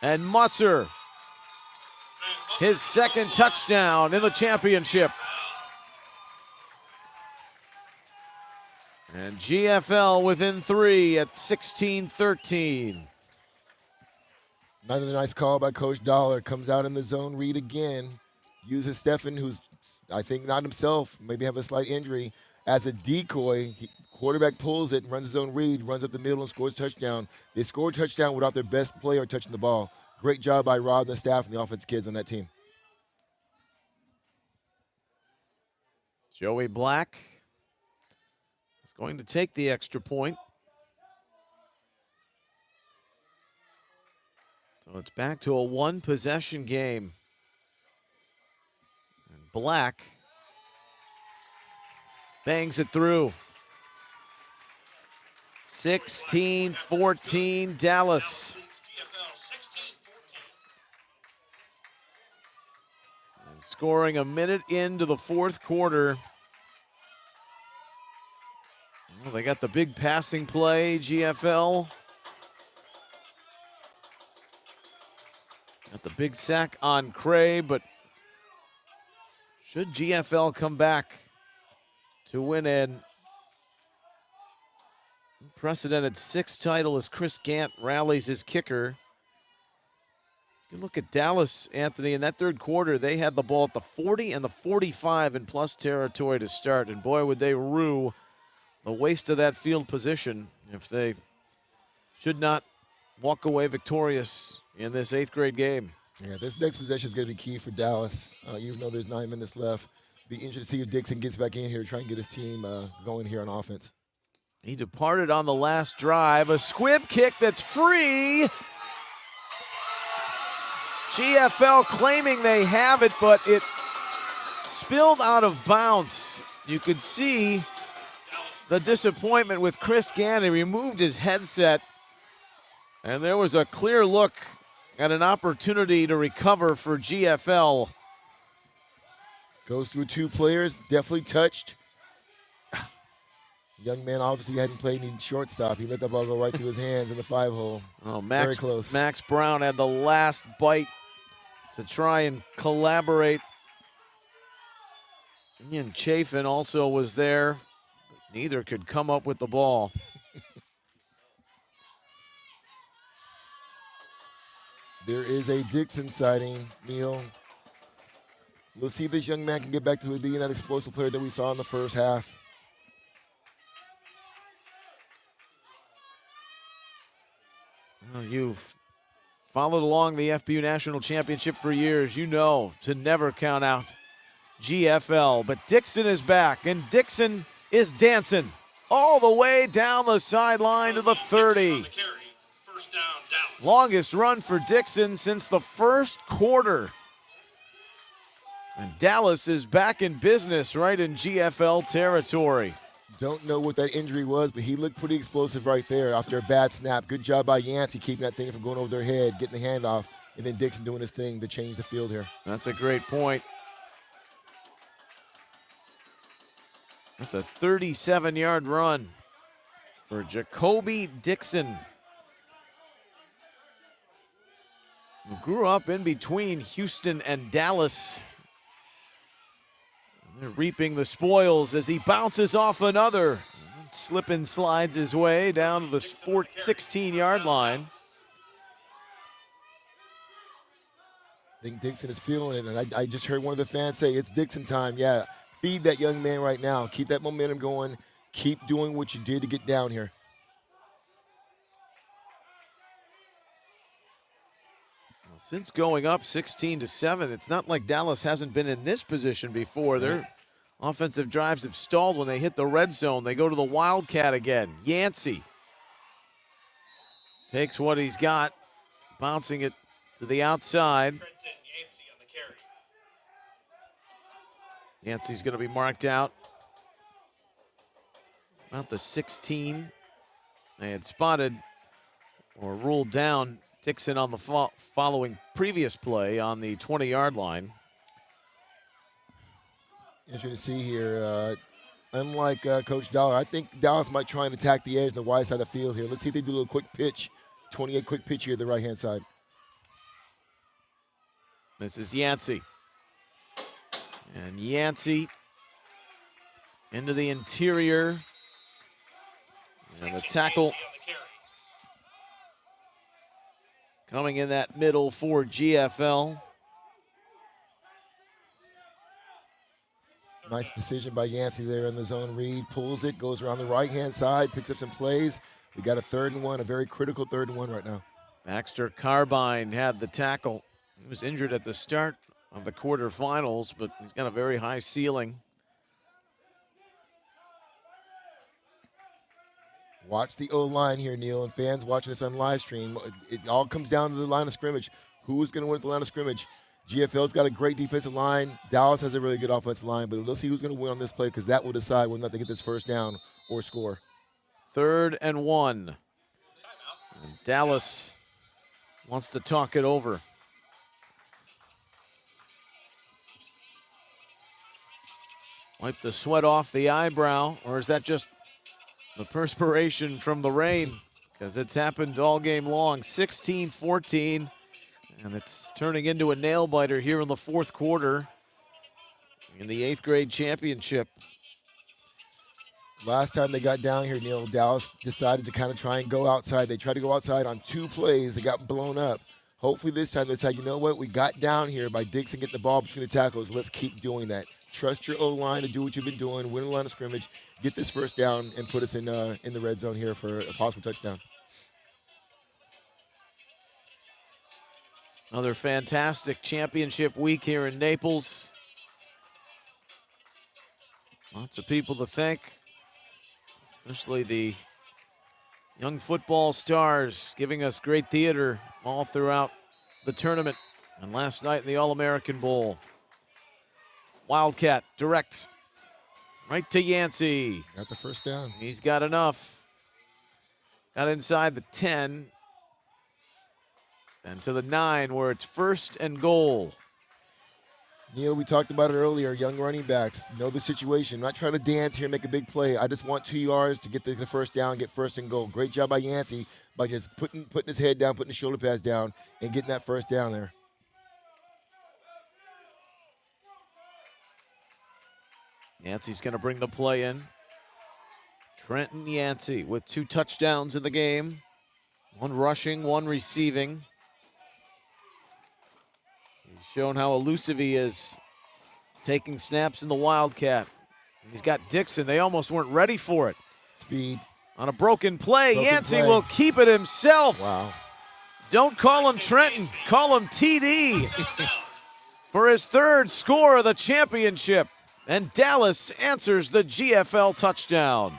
And Musser, his second touchdown in the championship. And GFL within 3 at 16-13. Another nice call by Coach Dollar. Comes out in the zone read again. Uses Stephen, who's, I think, not himself, maybe have a slight injury, as a decoy. Quarterback pulls it, runs his own read, runs up the middle, and scores a touchdown. They score a touchdown without their best player touching the ball. Great job by Rod and the staff and the offense kids on that team. Joey Black is going to take the extra point. So it's back to a one-possession game. And Black bangs it through. 16-14 Dallas. And scoring a minute into the fourth quarter. Well, they got the big passing play, GFL. Got the big sack on Cray, but should GFL come back to win an unprecedented 6th title as Chris Gant rallies his kicker. You look at Dallas, Anthony, in that third quarter, they had the ball at the 40 and the 45 in plus territory to start, and boy, would they rue the waste of that field position if they should not walk away victorious in this 8th grade game. Yeah, this next possession is going to be key for Dallas, even though there's 9 minutes left. Be interested to see if Dixon gets back in here to try and get his team going here on offense. He departed on the last drive. A squib kick that's free. GFL claiming they have it, but it spilled out of bounds. You could see the disappointment with Chris Gann. He removed his headset, and there was a clear look at an opportunity to recover for GFL. Goes through 2 players, definitely touched. Young man obviously hadn't played any shortstop. He let the ball go right through his hands in the 5-hole. Oh, very close. Max Brown had the last bite to try and collaborate. Ian Chafin also was there. But neither could come up with the ball. There is a Dixon sighting, Neil. Let's see if this young man can get back to being that explosive player that we saw in the first half. Well, you've followed along the FBU National Championship for years. You know to never count out GFL. But Dixon is back, and Dixon is dancing all the way down the sideline to the 30. Longest run for Dixon since the first quarter. And Dallas is back in business right in GFL territory. Don't know what that injury was, but he looked pretty explosive right there after a bad snap. Good job by Yancey keeping that thing from going over their head, getting the handoff, and then Dixon doing his thing to change the field here. That's a great point. That's a 37-yard run for Jacoby Dixon, who grew up in between Houston and Dallas. They're reaping the spoils as he bounces off another. Slip and slides his way down to the 16-yard line. I think Dixon is feeling it, and I just heard one of the fans say, it's Dixon time. Yeah, feed that young man right now. Keep that momentum going. Keep doing what you did to get down here. Since going up 16-7, it's not like Dallas hasn't been in this position before. They're offensive drives have stalled when they hit the red zone. They go to the Wildcat again. Yancey takes what he's got, bouncing it to the outside. Yancey's going to be marked out about the 16. They had spotted or ruled down Dixon on the following previous play on the 20-yard line. Interesting to see here. Unlike Coach Dollar, I think Dallas might try and attack the edge, the wide side of the field here. Let's see if they do a little quick pitch. 28 quick pitch here to the right-hand side. This is Yancey. And Yancey into the interior. And the tackle coming in that middle for GFL. Nice decision by Yancey there in the zone read. Pulls it, goes around the right-hand side, picks up some plays. We got a 3rd and 1, a very critical 3rd and 1 right now. Baxter Carbine had the tackle. He was injured at the start of the quarterfinals, but he's got a very high ceiling. Watch the O-line here, Neil, and fans watching this on live stream. It all comes down to the line of scrimmage. Who's going to win at the line of scrimmage? GFL's got a great defensive line. Dallas has a really good offensive line, but let's see who's going to win on this play because that will decide whether or not they get this first down or score. 3rd and 1. And Dallas wants to talk it over. Wipe the sweat off the eyebrow, or is that just the perspiration from the rain? Because it's happened all game long. 16-14, and it's turning into a nail-biter here in the 4th quarter in the 8th grade championship. Last time they got down here, Neil, Dallas decided to kind of try and go outside. They tried to go outside on 2 plays. They got blown up. Hopefully this time they said, you know what, we got down here by Dixon getting the ball between the tackles. Let's keep doing that. Trust your O-line to do what you've been doing, win the line of scrimmage, get this first down, and put us in the red zone here for a possible touchdown. Another fantastic championship week here in Naples. Lots of people to thank, especially the young football stars giving us great theater all throughout the tournament and last night in the All-American Bowl. Wildcat direct right to Yancey. Got the first down. He's got enough. Got inside the 10 and to the 9 where it's 1st and goal. Neil, we talked about it earlier. Young running backs know the situation. I'm not trying to dance here and make a big play. I just want 2 yards to get the first down, get 1st and goal. Great job by Yancey by just putting his head down, putting his shoulder pads down, and getting that first down there. Yancey's going to bring the play in. Trenton Yancey with 2 touchdowns in the game. 1 rushing, 1 receiving. He's shown how elusive he is, taking snaps in the Wildcat. And he's got Dixon. They almost weren't ready for it. Speed. On a broken play, Yancey will keep it himself. Wow. Don't call him Trenton. Call him TD for his 3rd score of the championship. And Dallas answers the GFL touchdown.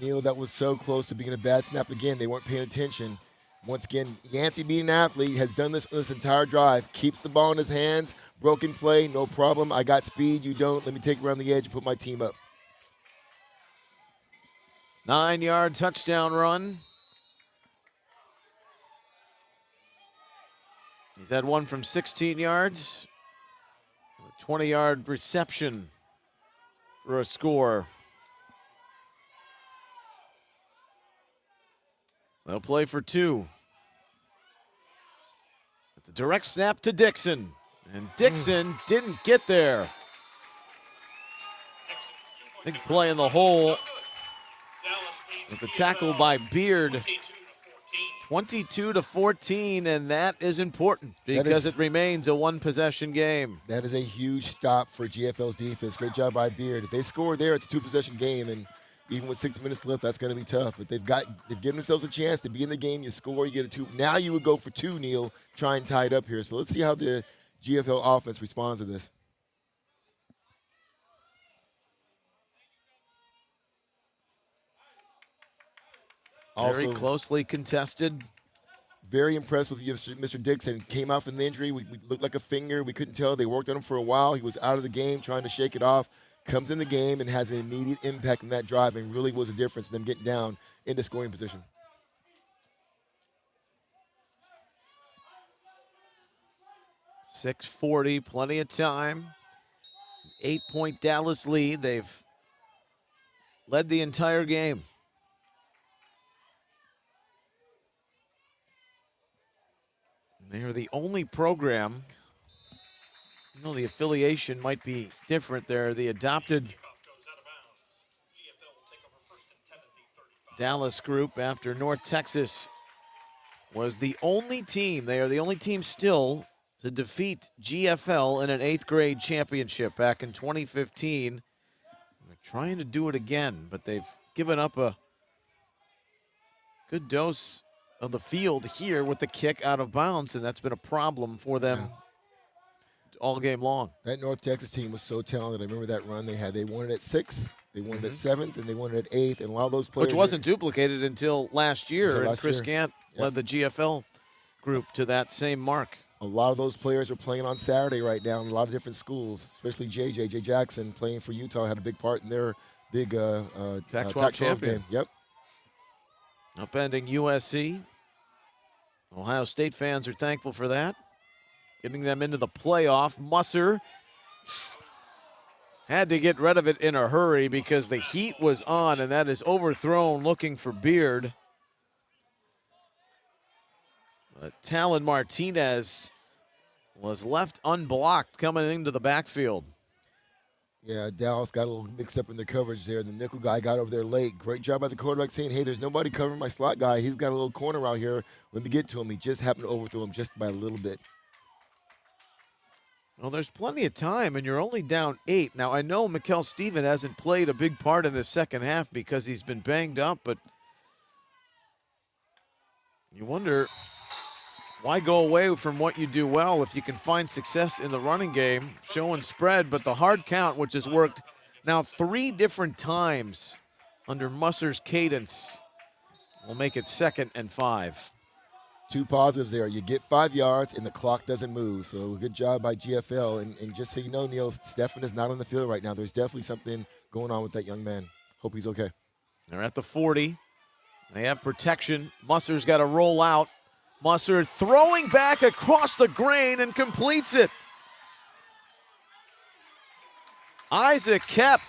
Neil, that was so close to being a bad snap again. They weren't paying attention. Once again, Yancey being an athlete, has done this entire drive. Keeps the ball in his hands. Broken play, no problem. I got speed, you don't. Let me take around the edge and put my team up. 9-yard touchdown run. He's had 1 from 16 yards. A 20-yard reception for a score. They'll play for 2. It's a direct snap to Dixon. And Dixon didn't get there. Big play in the hole with the tackle by Beard. 22-14, and that is important because it remains a 1-possession game. That is a huge stop for GFL's defense. Great job by Beard. If they score there, it's a 2-possession game, and even with 6 minutes left, that's going to be tough. But they've given themselves a chance to be in the game. You score, you get a 2. Now you would go for 2, Neil, try and tie it up here. So let's see how the GFL offense responds to this. Very closely contested. Very impressed with Mr. Dixon. Came out from the injury. We looked like a finger. We couldn't tell. They worked on him for a while. He was out of the game trying to shake it off. Comes in the game and has an immediate impact in that drive and really was a difference in them getting down into scoring position. 6:40, plenty of time. 8-point Dallas lead. They've led the entire game. They are the only program, you know, the affiliation might be different. They're the adopted Dallas group after North Texas was the only team. They are the only team still to defeat GFL in an 8th grade championship back in 2015. They're trying to do it again, but they've given up a good dose of the field here with the kick out of bounds, and that's been a problem for them all game long. That North Texas team was so talented. I remember that run they had. They won it at 6th, they won it at 7th, and they won it at 8th, and a lot of those players— which wasn't duplicated until last year, and Chris Gant led the GFL group to that same mark. A lot of those players are playing on Saturday right now in a lot of different schools, especially Jay Jackson playing for Utah had a big part in their big Pac-12 champion game. Yep. Upending USC. Ohio State fans are thankful for that. Getting them into the playoff. Musser had to get rid of it in a hurry because the heat was on, and that is overthrown looking for Beard. But Talon Martinez was left unblocked coming into the backfield. Yeah, Dallas got a little mixed up in the coverage there. The nickel guy got over there late. Great job by the quarterback saying, hey, there's nobody covering my slot guy. He's got a little corner out here. Let me get to him. He just happened to overthrow him just by a little bit. Well, there's plenty of time, and you're only down 8. Now, I know Mikel Steven hasn't played a big part in the second half because he's been banged up, but you wonder why go away from what you do well if you can find success in the running game, show and spread, but the hard count, which has worked now 3 different times under Musser's cadence, will make it 2nd and 5. 2 positives there. You get 5 yards, and the clock doesn't move. So good job by GFL. And just so you know, Neil, Stefan is not on the field right now. There's definitely something going on with that young man. Hope he's okay. They're at the 40. They have protection. Musser's got to roll out. Musser throwing back across the grain and completes it. Isaac Kep,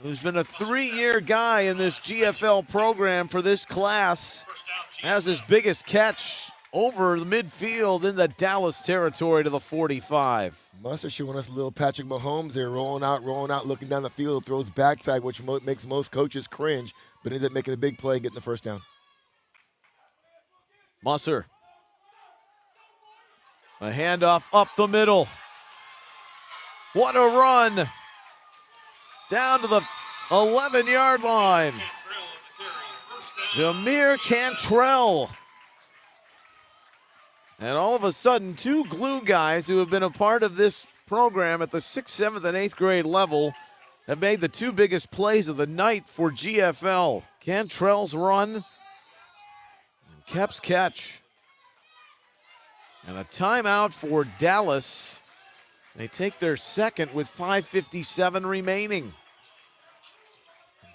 who's been a 3-year guy in this GFL program for this class, has his biggest catch over the midfield in the Dallas territory to the 45. Musser showing us a little Patrick Mahomes there, rolling out, looking down the field, throws backside, which makes most coaches cringe, but ends up making a big play and getting the first down. Musser. A handoff up the middle. What a run. Down to the 11-yard line. Jameer Cantrell. And all of a sudden, 2 glue guys who have been a part of this program at the 6th, 7th, and 8th grade level have made the 2 biggest plays of the night for GFL. Cantrell's run, Kep's catch. And a timeout for Dallas. They take their 2nd with 5:57 remaining.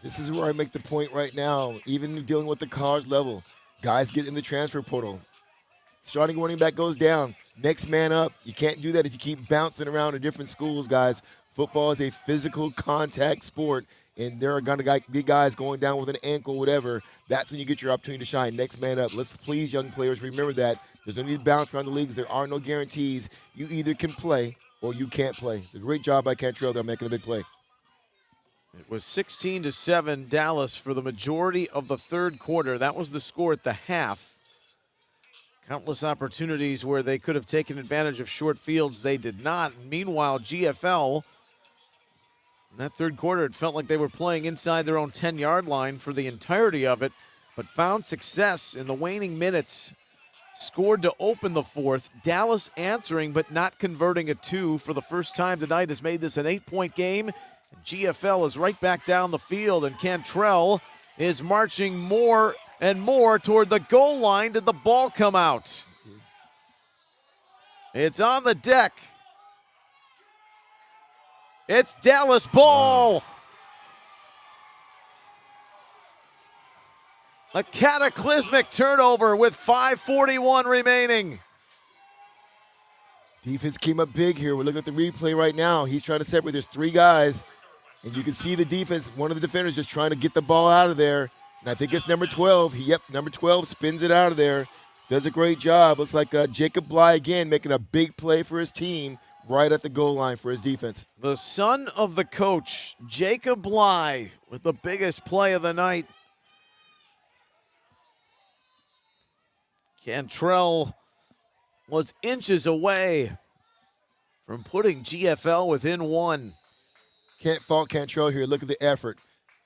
This is where I make the point right now, even dealing with the college level. Guys get in the transfer portal. Starting running back goes down. Next man up. You can't do that if you keep bouncing around to different schools, guys. Football is a physical contact sport, and there are going to be guys going down with an ankle, whatever. That's when you get your opportunity to shine. Next man up. Let's please, young players, remember that. There's no need to bounce around the leagues. There are no guarantees. You either can play or you can't play. It's a great job by Cantrell. They're making a big play. It was 16-7 Dallas for the majority of the 3rd quarter. That was the score at the half. Countless opportunities where they could have taken advantage of short fields. They did not. Meanwhile, GFL, in that 3rd quarter, it felt like they were playing inside their own 10-yard line for the entirety of it, but found success in the waning minutes. Scored to open the 4th. Dallas answering but not converting a 2 for the first time tonight has made this an 8-point game. GFL is right back down the field, and Cantrell is marching more and more toward the goal line. Did the ball come out? It's on the deck. It's Dallas ball. A cataclysmic turnover with 5:41 remaining. Defense came up big here. We're looking at the replay right now. He's trying to separate. There's 3 guys, and you can see the defense. One of the defenders just trying to get the ball out of there. And I think it's number 12. Number 12 spins it out of there. Does a great job. Looks like Jacob Bly again making a big play for his team right at the goal line for his defense. The son of the coach, Jacob Bly, with the biggest play of the night. Cantrell was inches away from putting GFL within 1. Can't fault Cantrell here. Look at the effort.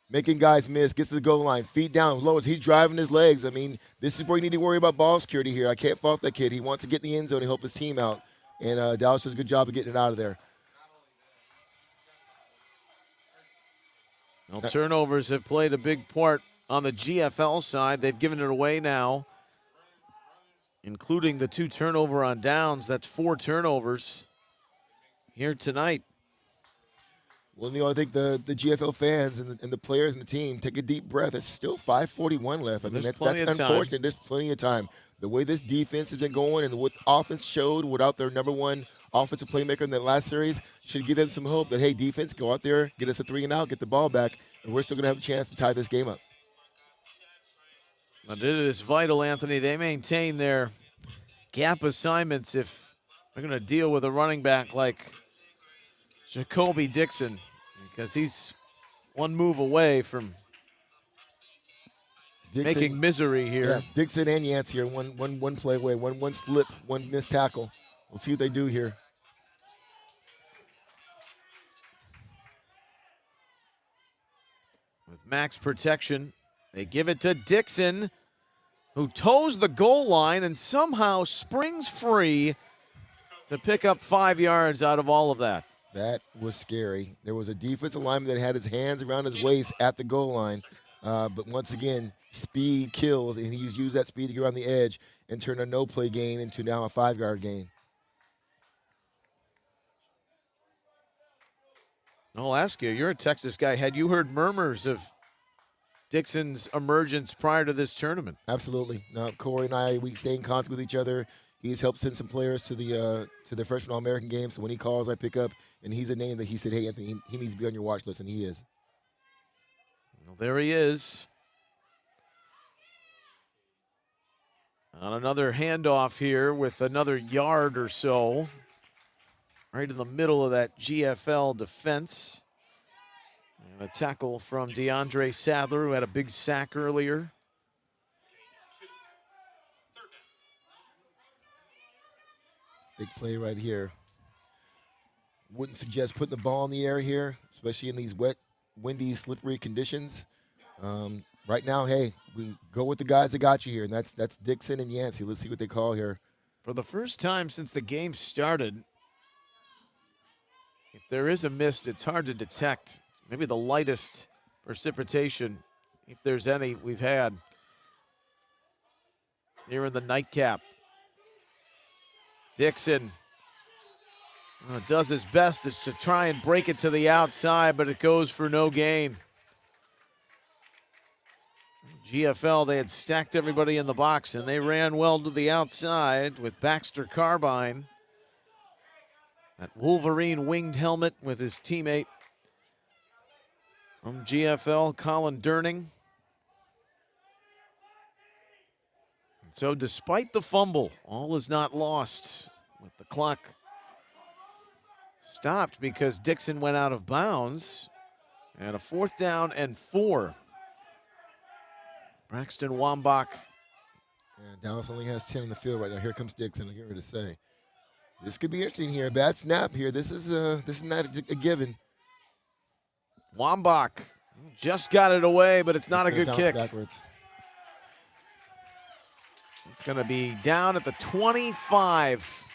Making guys miss, gets to the goal line, feet down, lowers. He's driving his legs. I mean, this is where you need to worry about ball security here. I can't fault that kid. He wants to get in the end zone and help his team out. And Dallas does a good job of getting it out of there. Well, turnovers have played a big part on the GFL side. They've given it away now, including the 2 turnover on downs. That's 4 turnovers here tonight. Well, I think the GFL fans and the players and the team take a deep breath. It's still 5:41 left. I mean, that's unfortunate. There's plenty of time. The way this defense has been going and what offense showed without their number 1 offensive playmaker in that last series should give them some hope that, hey, defense, go out there, get us a 3 and out, get the ball back, and we're still going to have a chance to tie this game up. Now, it is vital, Anthony. They maintain their gap assignments if they're going to deal with a running back like Jacoby Dixon, because he's 1 move away from making misery here. Yeah, Dixon and Yancey are one play away, one slip, 1 missed tackle. We'll see what they do here. With max protection, they give it to Dixon, who toes the goal line and somehow springs free to pick up 5 yards out of all of that. That was scary. There was a defensive lineman that had his hands around his waist at the goal line. But once again, speed kills, and he's used that speed to get around the edge and turn a no-play gain into now a 5-yard gain. I'll ask you, you're a Texas guy. Had you heard murmurs of Dixon's emergence prior to this tournament? Absolutely. No, Corey and I, we stay in contact with each other. He's helped send some players to the freshman All-American game. So when he calls, I pick up, and he's a name that he said, hey, Anthony, he needs to be on your watch list, and he is. Well, there he is. On another handoff here with another yard or so. Right in the middle of that GFL defense. And a tackle from DeAndre Sadler, who had a big sack earlier. Big play right here. Wouldn't suggest putting the ball in the air here, especially in these wet, windy, slippery conditions. Right now, hey, we go with the guys that got you here, and that's Dixon and Yancey. Let's see what they call here. For the first time since the game started, if there is a mist, it's hard to detect. It's maybe the lightest precipitation, if there's any, we've had here in the nightcap. Dixon does his best to try and break it to the outside, but it goes for no gain. GFL, they had stacked everybody in the box, and they ran well to the outside with Baxter Carbine. That Wolverine winged helmet with his teammate from GFL, Colin Durning. And so despite the fumble, all is not lost with the clock stopped because Dixon went out of bounds. And a 4th down and 4. Braxton Wambach. And Dallas only has 10 on the field right now. Here comes Dixon. I'm here to say, this could be interesting here. Bad snap here. This is not a given. Wambach just got it away, but it's not a good kick. Backwards. It's going to be down at the 25.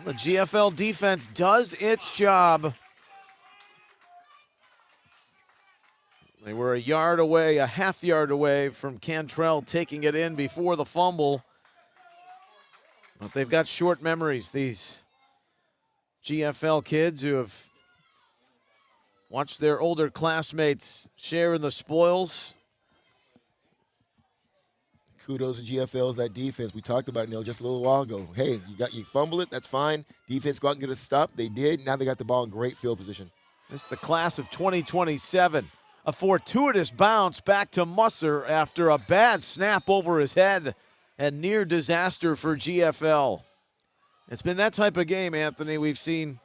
The GFL defense does its job. They were a yard away, a half yard away from Cantrell taking it in before the fumble. But they've got short memories, these GFL kids who have watched their older classmates share in the spoils. Kudos to GFL's that defense. We talked about it, just a little while ago. Hey, you fumble it, that's fine. Defense go out and get a stop. They did. Now they got the ball in great field position. This is the class of 2027. A fortuitous bounce back to Musser after a bad snap over his head and near disaster for GFL. It's been that type of game, Anthony. We've seen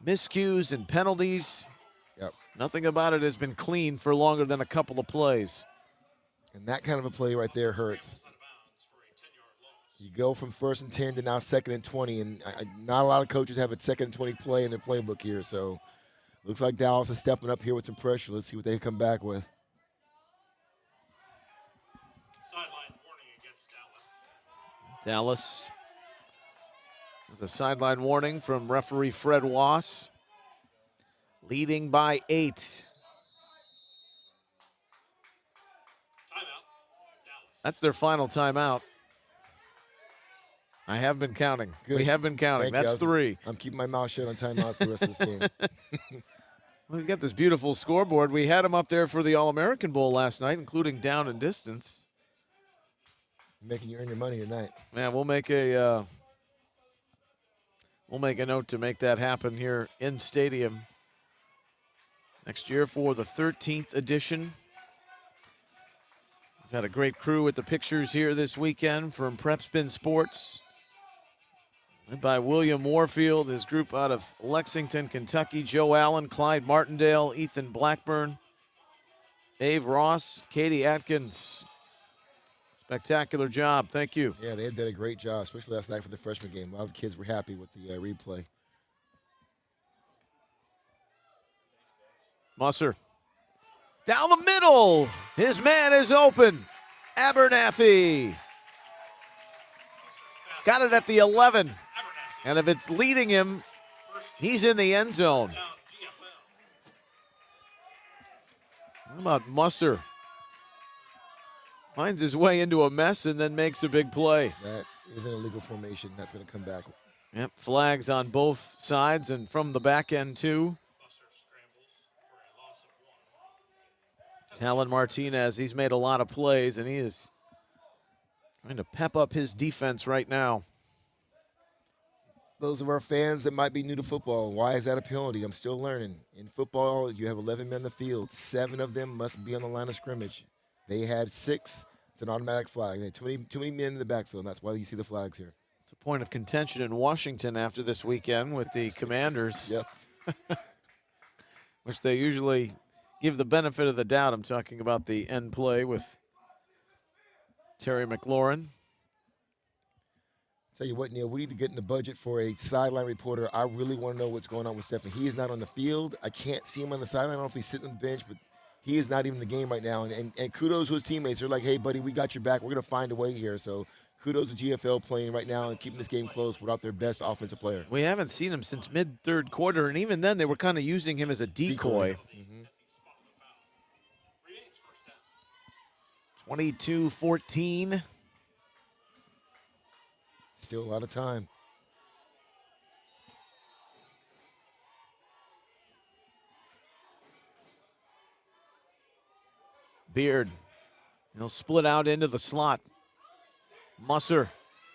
miscues and penalties. Yep. Nothing about it has been clean for longer than a couple of plays. And that kind of a play right there hurts. You go from 1st and 10 to now 2nd and 20, and not a lot of coaches have a 2nd and 20 play in their playbook here. So looks like Dallas is stepping up here with some pressure. Let's see what they come back with. Sideline warning against Dallas. Dallas. There's a sideline warning from referee Fred Wass. Leading by 8. That's their final timeout. I have been counting. Good. We have been counting. Thank That's 3. I'm keeping my mouth shut on timeouts the rest of this game. We've got this beautiful scoreboard. We had them up there for the All-American Bowl last night, including down and distance. Making you earn your money tonight. Man, we'll make a note to make that happen here in stadium next year for the 13th edition. We've had a great crew with the pictures here this weekend from Prep Spin Sports. Led by William Warfield, his group out of Lexington, Kentucky. Joe Allen, Clyde Martindale, Ethan Blackburn, Dave Ross, Katie Atkins. Spectacular job. Thank you. Yeah, they did a great job, especially last night for the freshman game. A lot of the kids were happy with the replay. Musser. Down the middle. His man is open. Abernathy. Got it at the 11. And if it's leading him, he's in the end zone. How about Musser? Finds his way into a mess and then makes a big play. That is an illegal formation. That's going to come back. Yep, flags on both sides and from the back end too. Talon Martinez, he's made a lot of plays, and he is trying to pep up his defense right now. Those of our fans that might be new to football, why is that a penalty? I'm still learning. In football, you have 11 men in the field. 7 of them must be on the line of scrimmage. They had 6. It's an automatic flag. They had too many men in the backfield, and that's why you see the flags here. It's a point of contention in Washington after this weekend with the Commanders. Yep. Which they usually give the benefit of the doubt. I'm talking about the end play with Terry McLaurin. Tell you what, Neil, we need to get in the budget for a sideline reporter. I really want to know what's going on with Stephen. He is not on the field. I can't see him on the sideline. I don't know if he's sitting on the bench, but he is not even in the game right now. And kudos to his teammates. They're like, hey, buddy, we got your back. We're going to find a way here. So kudos to GFL playing right now and keeping this game close without their best offensive player. We haven't seen him since mid-third quarter, and even then they were kind of using him as a decoy. 22-14. Still a lot of time. Beard. He'll split out into the slot. Musser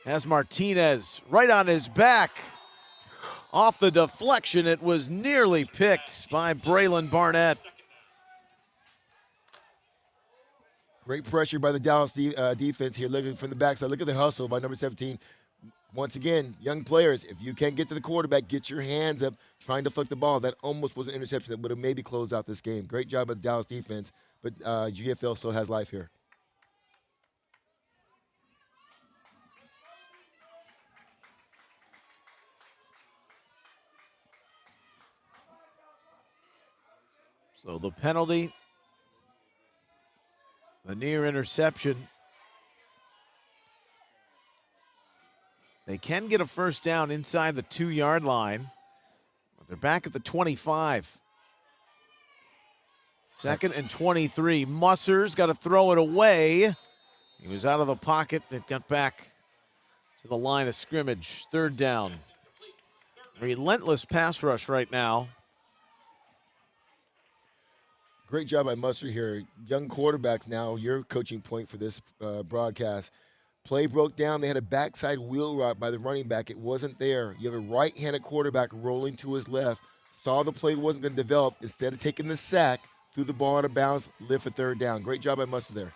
has Martinez right on his back. Off the deflection, it was nearly picked by Braylon Barnett. Great pressure by the Dallas defense here. Looking from the backside. Look at the hustle by number 17. Once again, young players, if you can't get to the quarterback, get your hands up trying to flick the ball. That almost was an interception that would have maybe closed out this game. Great job by the Dallas defense, but GFL still has life here. So the penalty, the near interception. They can get a first down inside the 2-yard line, but they're back at the 25. 2nd and 23. Musser's got to throw it away. He was out of the pocket. It got back to the line of scrimmage. 3rd down. Relentless pass rush right now. Great job by Musser here. Young quarterbacks now, your coaching point for this broadcast. Play broke down. They had a backside wheel route by the running back. It wasn't there. You have a right-handed quarterback rolling to his left. Saw the play wasn't going to develop. Instead of taking the sack, threw the ball out of bounds, lift for 3rd down. Great job by Musser there.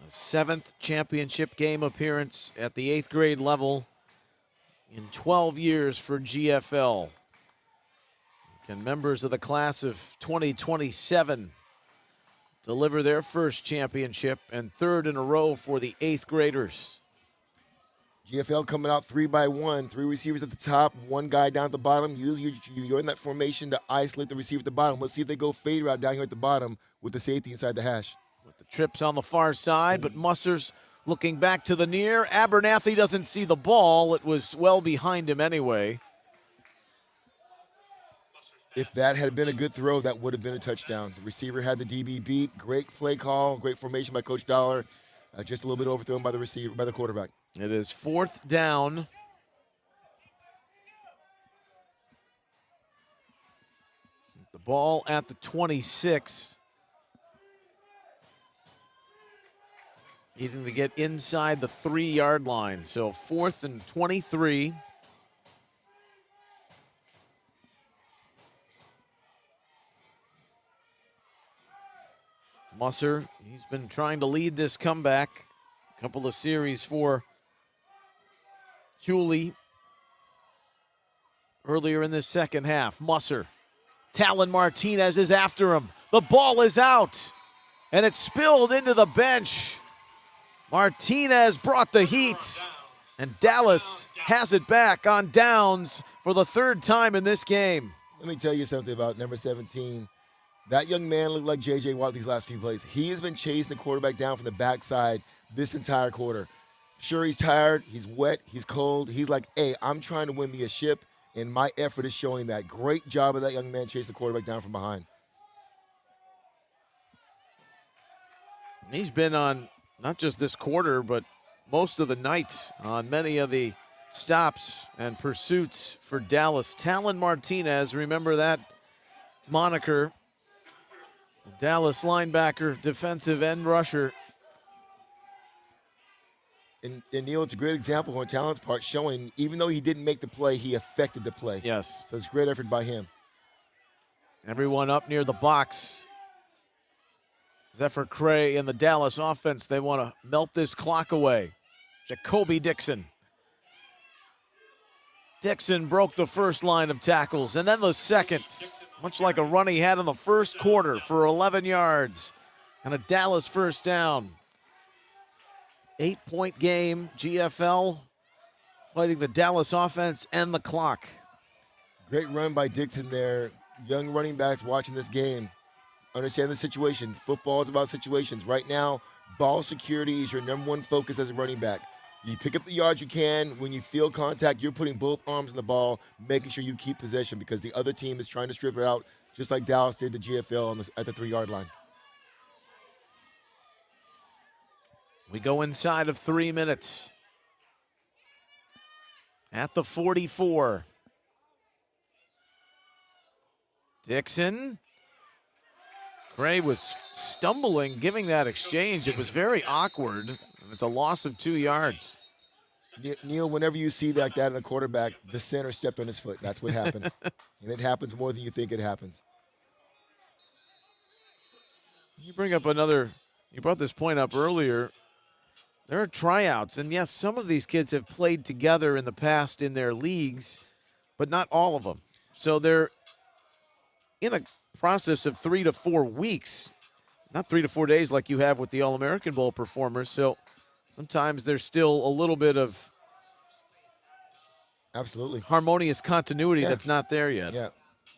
A 7th championship game appearance at the 8th grade level in 12 years for GFL. Can members of the class of 2027 deliver their first championship and 3rd in a row for the 8th graders? GFL coming out 3 by 1, 3 receivers at the top, 1 guy down at the bottom. Usually you're in that formation to isolate the receiver at the bottom. Let's see if they go fade route down here at the bottom with the safety inside the hash. With the trips on the far side, but Musser's looking back to the near. Abernathy doesn't see the ball. It was well behind him anyway. If that had been a good throw, that would have been a touchdown. The receiver had the DB beat. Great play call, great formation by Coach Dollar. Just a little bit overthrown by the receiver, by the quarterback. It is 4th down. The ball at the 26. Needing to get inside the 3-yard line. So 4th and 23. Musser, he's been trying to lead this comeback. A couple of series for Hewley earlier in this second half. Musser, Talon Martinez is after him. The ball is out, and it's spilled into the bench. Martinez brought the heat, and Dallas has it back on downs for the 3rd time in this game. Let me tell you something about number 17. That young man looked like J.J. Watt these last few plays. He has been chasing the quarterback down from the backside this entire quarter. Sure, he's tired, he's wet, he's cold. He's like, hey, I'm trying to win me a ship, and my effort is showing that. Great job of that young man chasing the quarterback down from behind. He's been on not just this quarter, but most of the night on many of the stops and pursuits for Dallas. Talon Martinez, remember that moniker. The Dallas linebacker, defensive end rusher. And Neil, it's a great example on Talon's part, showing even though he didn't make the play, he affected the play. Yes. So it's a great effort by him. Everyone up near the box. Zephyr Cray and the Dallas offense, they want to melt this clock away. Jacoby Dixon. Dixon broke the first line of tackles, and then the second. Much like a run he had in the first quarter for 11 yards and a Dallas 1st down. 8-point game, GFL fighting the Dallas offense and the clock. Great run by Dixon there. Young running backs watching this game understand the situation. Football is about situations. Right now, ball security is your number 1 focus as a running back. You pick up the yards you can. When you feel contact, you're putting both arms on the ball, making sure you keep possession because the other team is trying to strip it out, just like Dallas did to GFL at the 3-yard line. We go inside of 3 minutes. At the 44. Dixon. Gray was stumbling, giving that exchange. It was very awkward, and it's a loss of 2 yards. Neil, whenever you see that in a quarterback, the center stepped on his foot. That's what happened. And it happens more than you think it happens. You brought this point up earlier. There are tryouts, and yes, some of these kids have played together in the past in their leagues, but not all of them. So they're in a process of 3 to 4 weeks, not 3 to 4 days like you have with the All-American Bowl performers. So sometimes there's still a little bit of absolutely harmonious continuity that's not there yet. Yeah.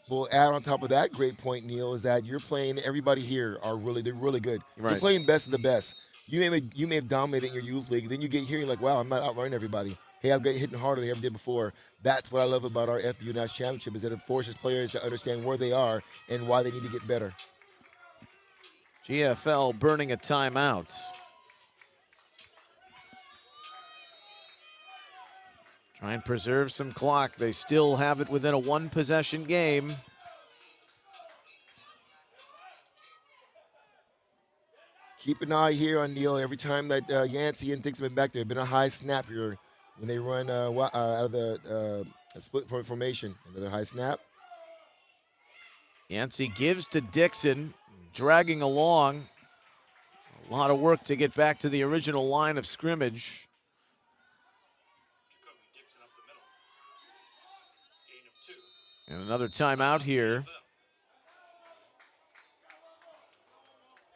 Well, add on top of that great point, Neil, is that you're playing, everybody here they're really good. Right. You're playing best of the best. You may have dominated in your youth league. Then you get here, you're like, wow, I'm not outrunning everybody. hey, I'm getting hitting harder than I ever did before. That's what I love about our FBU National Championship, is that it forces players to understand where they are and why they need to get better. GFL burning a timeout. Try and preserve some clock. They still have it within a one-possession game. Keep an eye here on Neil. Every time that Yancey and Dixon been back there, been a high snap here when they run out of the split point formation. Another high snap. Yancey gives to Dixon, dragging along. A lot of work to get back to the original line of scrimmage. And another timeout here.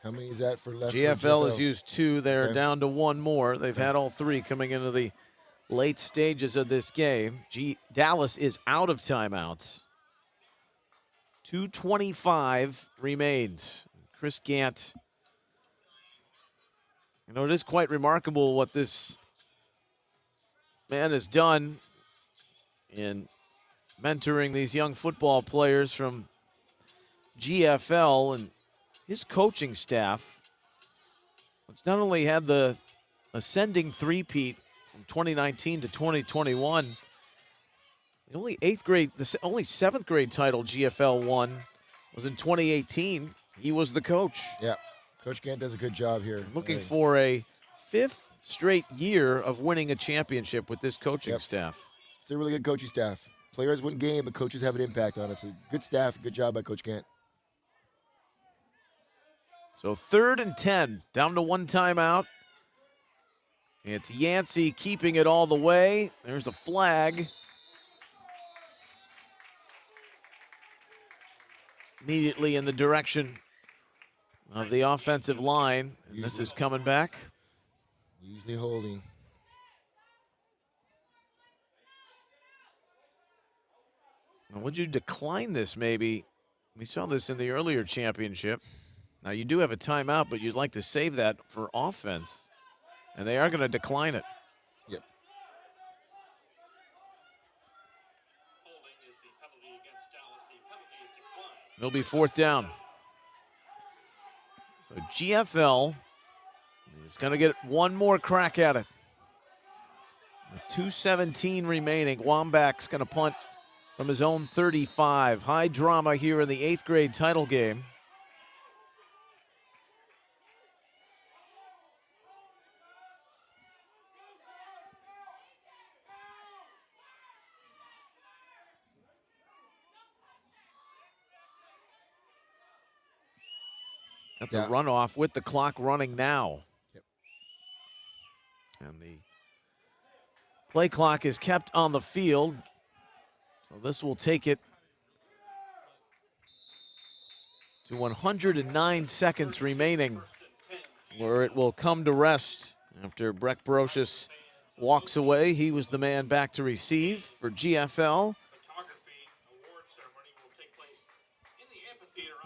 How many is that for left? GFL has used 2. They're Okay. down to 1 more. They've had all 3 coming into the late stages of this game. Dallas is out of timeouts. 2:25 remains. Chris Gant. You know, it is quite remarkable what this man has done in mentoring these young football players from GFL, and his coaching staff, which not only had the ascending three-peat from 2019 to 2021, the only only 7th grade title GFL won was in 2018. He was the coach. Yeah, Coach Gant does a good job here. Looking for a 5th straight year of winning a championship with this coaching staff. It's a really good coaching staff. Players win game, but coaches have an impact on it. So good staff, good job by Coach Gant. So 3rd and 10, down to 1 timeout. It's Yancey keeping it all the way. There's a flag. Immediately in the direction of the offensive line. And this is coming back. Usually holding. Now, would you decline this maybe? We saw this in the earlier championship. Now, you do have a timeout, but you'd like to save that for offense. And they are going to decline it. Yep. It'll be 4th down. So GFL is going to get 1 more crack at it. With 2:17 remaining. Wambach's going to punt from his own 35. High drama here in the 8th grade title game. At the runoff with the clock running now. Yep. And the play clock is kept on the field. So this will take it to 109 seconds remaining, where it will come to rest after Breck Brocious walks away. He was the man back to receive for GFL.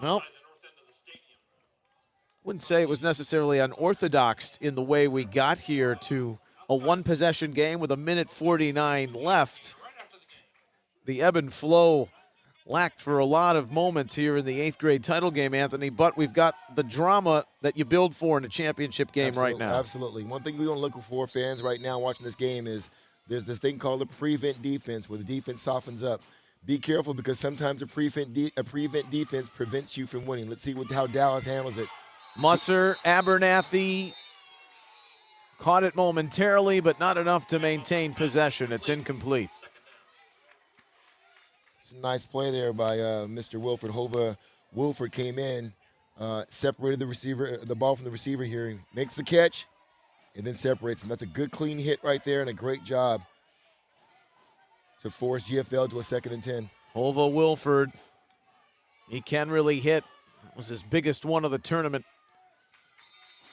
Well, wouldn't say it was necessarily unorthodox in the way we got here to a 1-possession game with 1:49 left. The ebb and flow lacked for a lot of moments here in the 8th grade title game, Anthony, but we've got the drama that you build for in a championship game right now. Absolutely. One thing we want to look for, fans, right now watching this game is there's this thing called a prevent defense, where the defense softens up. Be careful, because sometimes a prevent defense prevents you from winning. Let's see how Dallas handles it. Musser, Abernathy caught it momentarily, but not enough to maintain possession. It's incomplete. It's a nice play there by Mr. Wilford. Hova Wilford came in, separated the ball from the receiver here. He makes the catch and then separates him. That's a good, clean hit right there, and a great job to force GFL to a 2nd and 10. Hova Wilford, he can really hit. That was his biggest one of the tournament,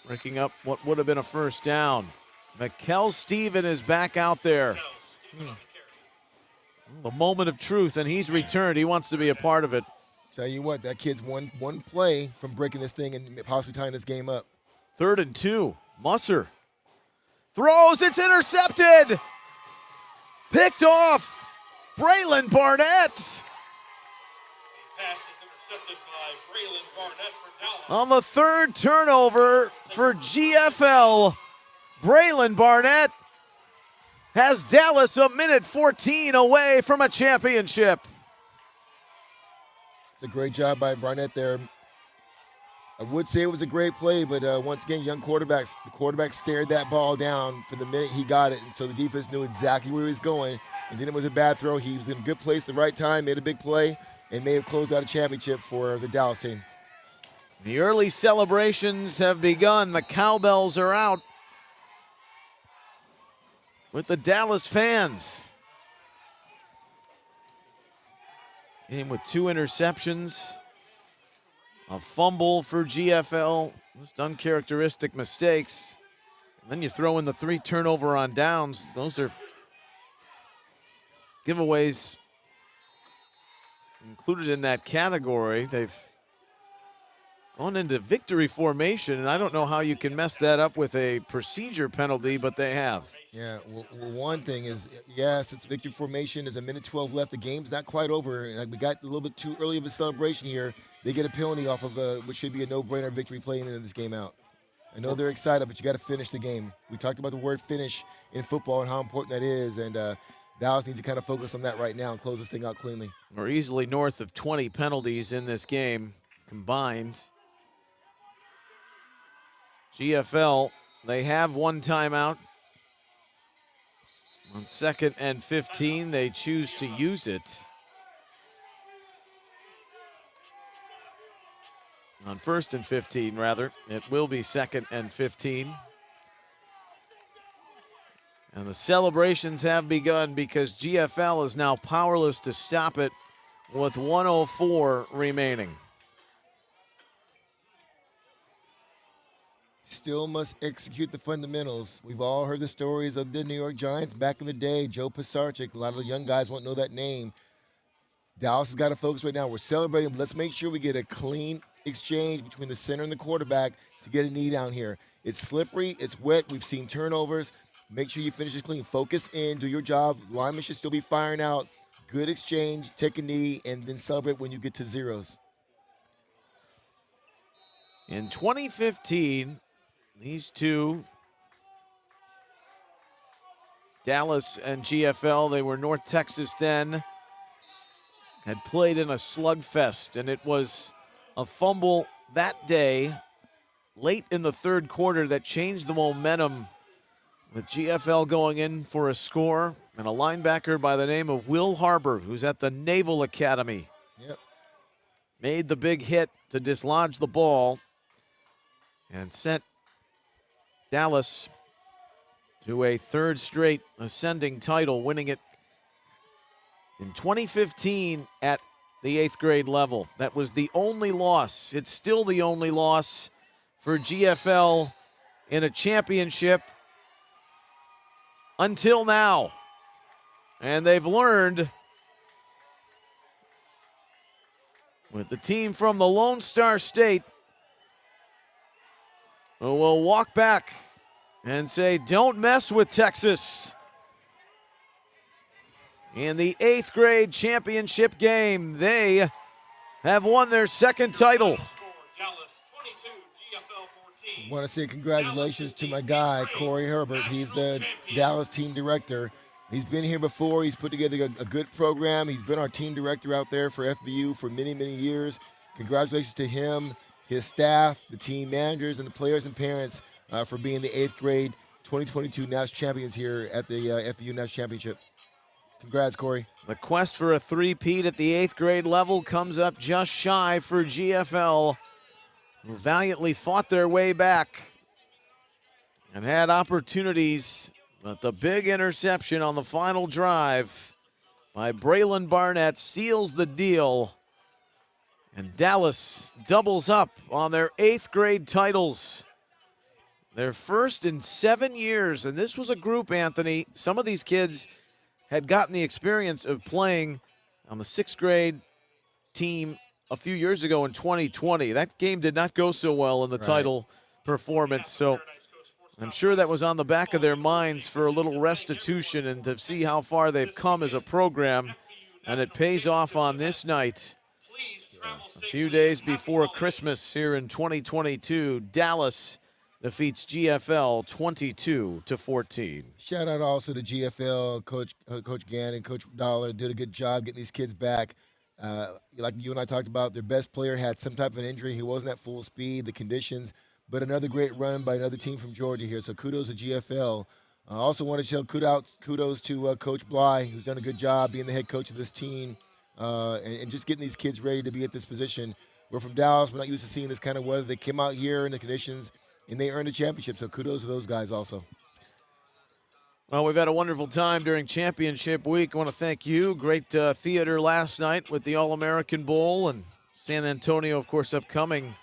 breaking up what would have been a 1st down. Mikel Steven is back out there. The moment of truth, and he's returned. He wants to be a part of it. Tell you what, that kid's one play from breaking this thing and possibly tying this game up. 3rd and 2. Musser throws. It's intercepted. Picked off. Braylon Barnett. Pass is intercepted by Braylon Barnett for Dallas. On the third turnover for GFL, Braylon Barnett has Dallas a minute 14 away from a championship. It's a great job by Barnett there. I would say it was a great play, but once again, the quarterback stared that ball down for the minute he got it, and so the defense knew exactly where he was going. And then it was a bad throw. He was in a good place at the right time, made a big play, and may have closed out a championship for the Dallas team. The early celebrations have begun. The cowbells are out with the Dallas fans. Game with 2 interceptions. A fumble for GFL, just uncharacteristic mistakes. And then you throw in the 3 turnover on downs. Those are giveaways included in that category. They've gone into victory formation, and I don't know how you can mess that up with a procedure penalty, but they have. Yeah, well, one thing is, yes, it's victory formation. There's a minute 12 left. The game's not quite over. And we got a little bit too early of a celebration here. They get a penalty off of what should be a no-brainer victory play into this game out. I know they're excited, but you got to finish the game. We talked about the word finish in football and how important that is, and Dallas needs to kind of focus on that right now and close this thing out cleanly. We're easily north of 20 penalties in this game combined. GFL, they have 1 timeout. On 2nd and 15, they choose to use it. On 1st and 15, rather, it will be 2nd and 15. And the celebrations have begun because GFL is now powerless to stop it with 1:04 remaining. Still must execute the fundamentals. We've all heard the stories of the New York Giants back in the day, Joe Pisarcik. A lot of the young guys won't know that name. Dallas has got to focus right now. We're celebrating, but let's make sure we get a clean exchange between the center and the quarterback to get a knee down here. It's slippery, it's wet, we've seen turnovers. Make sure you finish it clean. Focus in, do your job. Linemen should still be firing out. Good exchange, take a knee, and then celebrate when you get to zeros. In 2015, these two, Dallas and GFL, they were North Texas then, had played in a slugfest, and it was a fumble that day, late in the 3rd quarter, that changed the momentum with GFL going in for a score, and a linebacker by the name of Will Harbor, who's at the Naval Academy. Yep. Made the big hit to dislodge the ball and sent Dallas to a 3rd straight ascending title, winning it in 2015 at the 8th grade level. That was the only loss. It's still the only loss for GFL in a championship until now. And they've learned with the team from the Lone Star State who will walk back and say, don't mess with Texas. In the 8th grade championship game, they have won their 2nd title. I want to say congratulations to my guy, Corey Herbert. He's the Dallas team director. He's been here before. He's put together a good program. He's been our team director out there for FBU for many, many years. Congratulations to him, his staff, the team managers, and the players and parents for being the 8th grade 2022 national champions here at the FBU National Championship. Congrats, Corey. The quest for a three-peat at the 8th grade level comes up just shy for GFL, who valiantly fought their way back and had opportunities, but the big interception on the final drive by Braylon Barnett seals the deal, and Dallas doubles up on their 8th grade titles. Their first in 7 years, and this was a group, Anthony. Some of these kids had gotten the experience of playing on the 6th grade team a few years ago in 2020. That game did not go so well in the title performance. So I'm sure that was on the back of their minds for a little restitution and to see how far they've come as a program. And it pays off on this night. A few days before Christmas here in 2022, Dallas defeats GFL 22-14. Shout out also to GFL, Coach Gannon, Coach Dollar did a good job getting these kids back. Like you and I talked about, their best player had some type of an injury. He wasn't at full speed, the conditions, but another great run by another team from Georgia here. So kudos to GFL. I also want to show kudos to Coach Bly, who's done a good job being the head coach of this team and just getting these kids ready to be at this position. We're from Dallas. We're not used to seeing this kind of weather. They came out here in the conditions, and they earned a championship. So kudos to those guys also. Well, we've had a wonderful time during championship week. I want to thank you. Great theater last night with the All-American Bowl, and San Antonio, of course, upcoming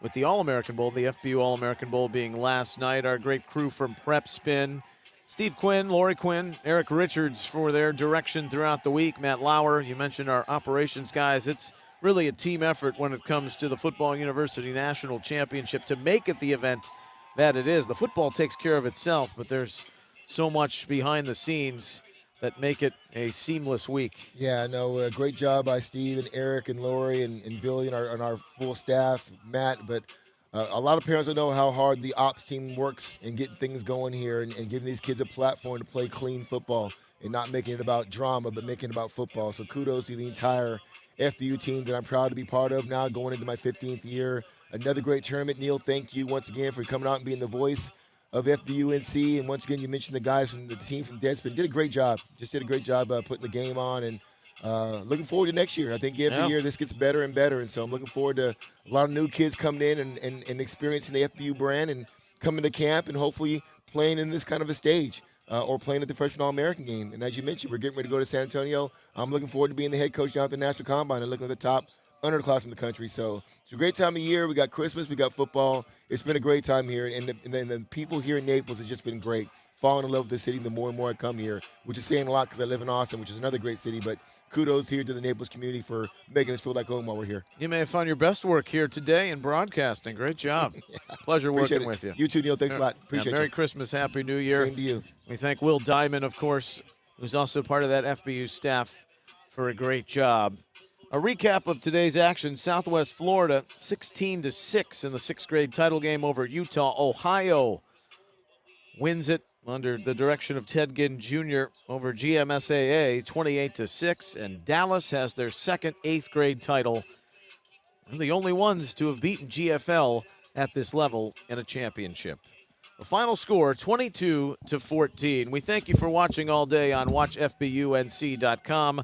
with the All-American Bowl, the FBU All-American Bowl being last night. Our great crew from Prep Spin, Steve Quinn, Lori Quinn, Eric Richards for their direction throughout the week. Matt Lauer, you mentioned our operations guys. It's really a team effort when it comes to the Football University National Championship to make it the event that it is. The football takes care of itself, but there's so much behind the scenes that make it a seamless week. Yeah, no, great job by Steve and Eric and Lori and Billy and our full staff, Matt. But a lot of parents don't know how hard the ops team works in getting things going here and giving these kids a platform to play clean football and not making it about drama, but making it about football. So kudos to the entire FBU team that I'm proud to be part of now, going into my 15th year. Another great tournament. Neil, thank you once again for coming out and being the voice of FBUNC. And once again, you mentioned the guys from the team from Deadspin. Did a great job. Just did a great job putting the game on. And looking forward to next year. I think every year this gets better and better. And so I'm looking forward to a lot of new kids coming in and experiencing the FBU brand and coming to camp and hopefully playing in this kind of a stage or playing at the Freshman All-American game. And as you mentioned, we're getting ready to go to San Antonio. I'm looking forward to being the head coach down at the National Combine and looking at the top underclassmen in the country. So it's a great time of year. We got Christmas, we got football. It's been a great time here, and the people here in Naples have just been great. Falling in love with the city the more and more I come here, which is saying a lot because I live in Austin, which is another great city. But kudos here to the Naples community for making us feel like home while we're here. You may have found your best work here today in broadcasting. Great job. Pleasure working with you. You too, Neil. Thanks a lot. Appreciate Merry you. Christmas, Happy New Year. Same to you. We thank Will Diamond, of course, who's also part of that FBU staff, for a great job. A recap of today's action: Southwest Florida 16-6 in the 6th grade title game over Utah. Ohio wins it under the direction of Ted Ginn Jr. over GMSAA 28-6, and Dallas has their second 8th grade title. They're the only ones to have beaten GFL at this level in a championship. The final score, 22-14. We thank you for watching all day on WatchFBUNC.com.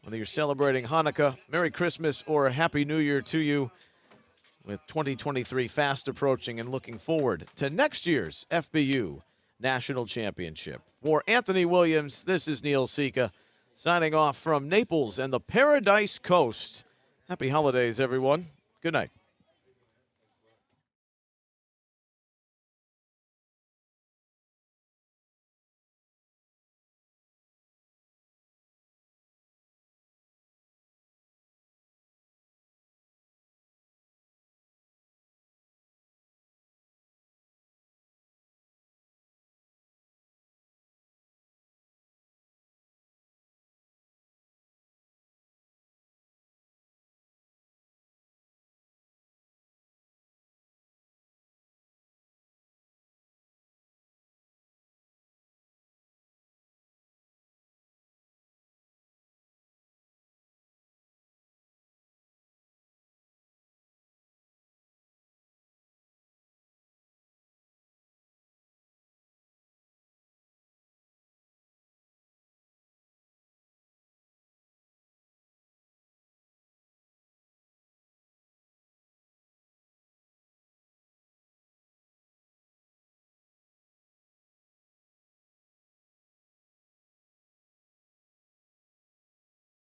Whether you're celebrating Hanukkah, Merry Christmas, or a Happy New Year to you, with 2023 fast approaching and looking forward to next year's FBU National Championship. For Anthony Williams, this is Neil Sika, signing off from Naples and the Paradise Coast. Happy holidays, everyone. Good night.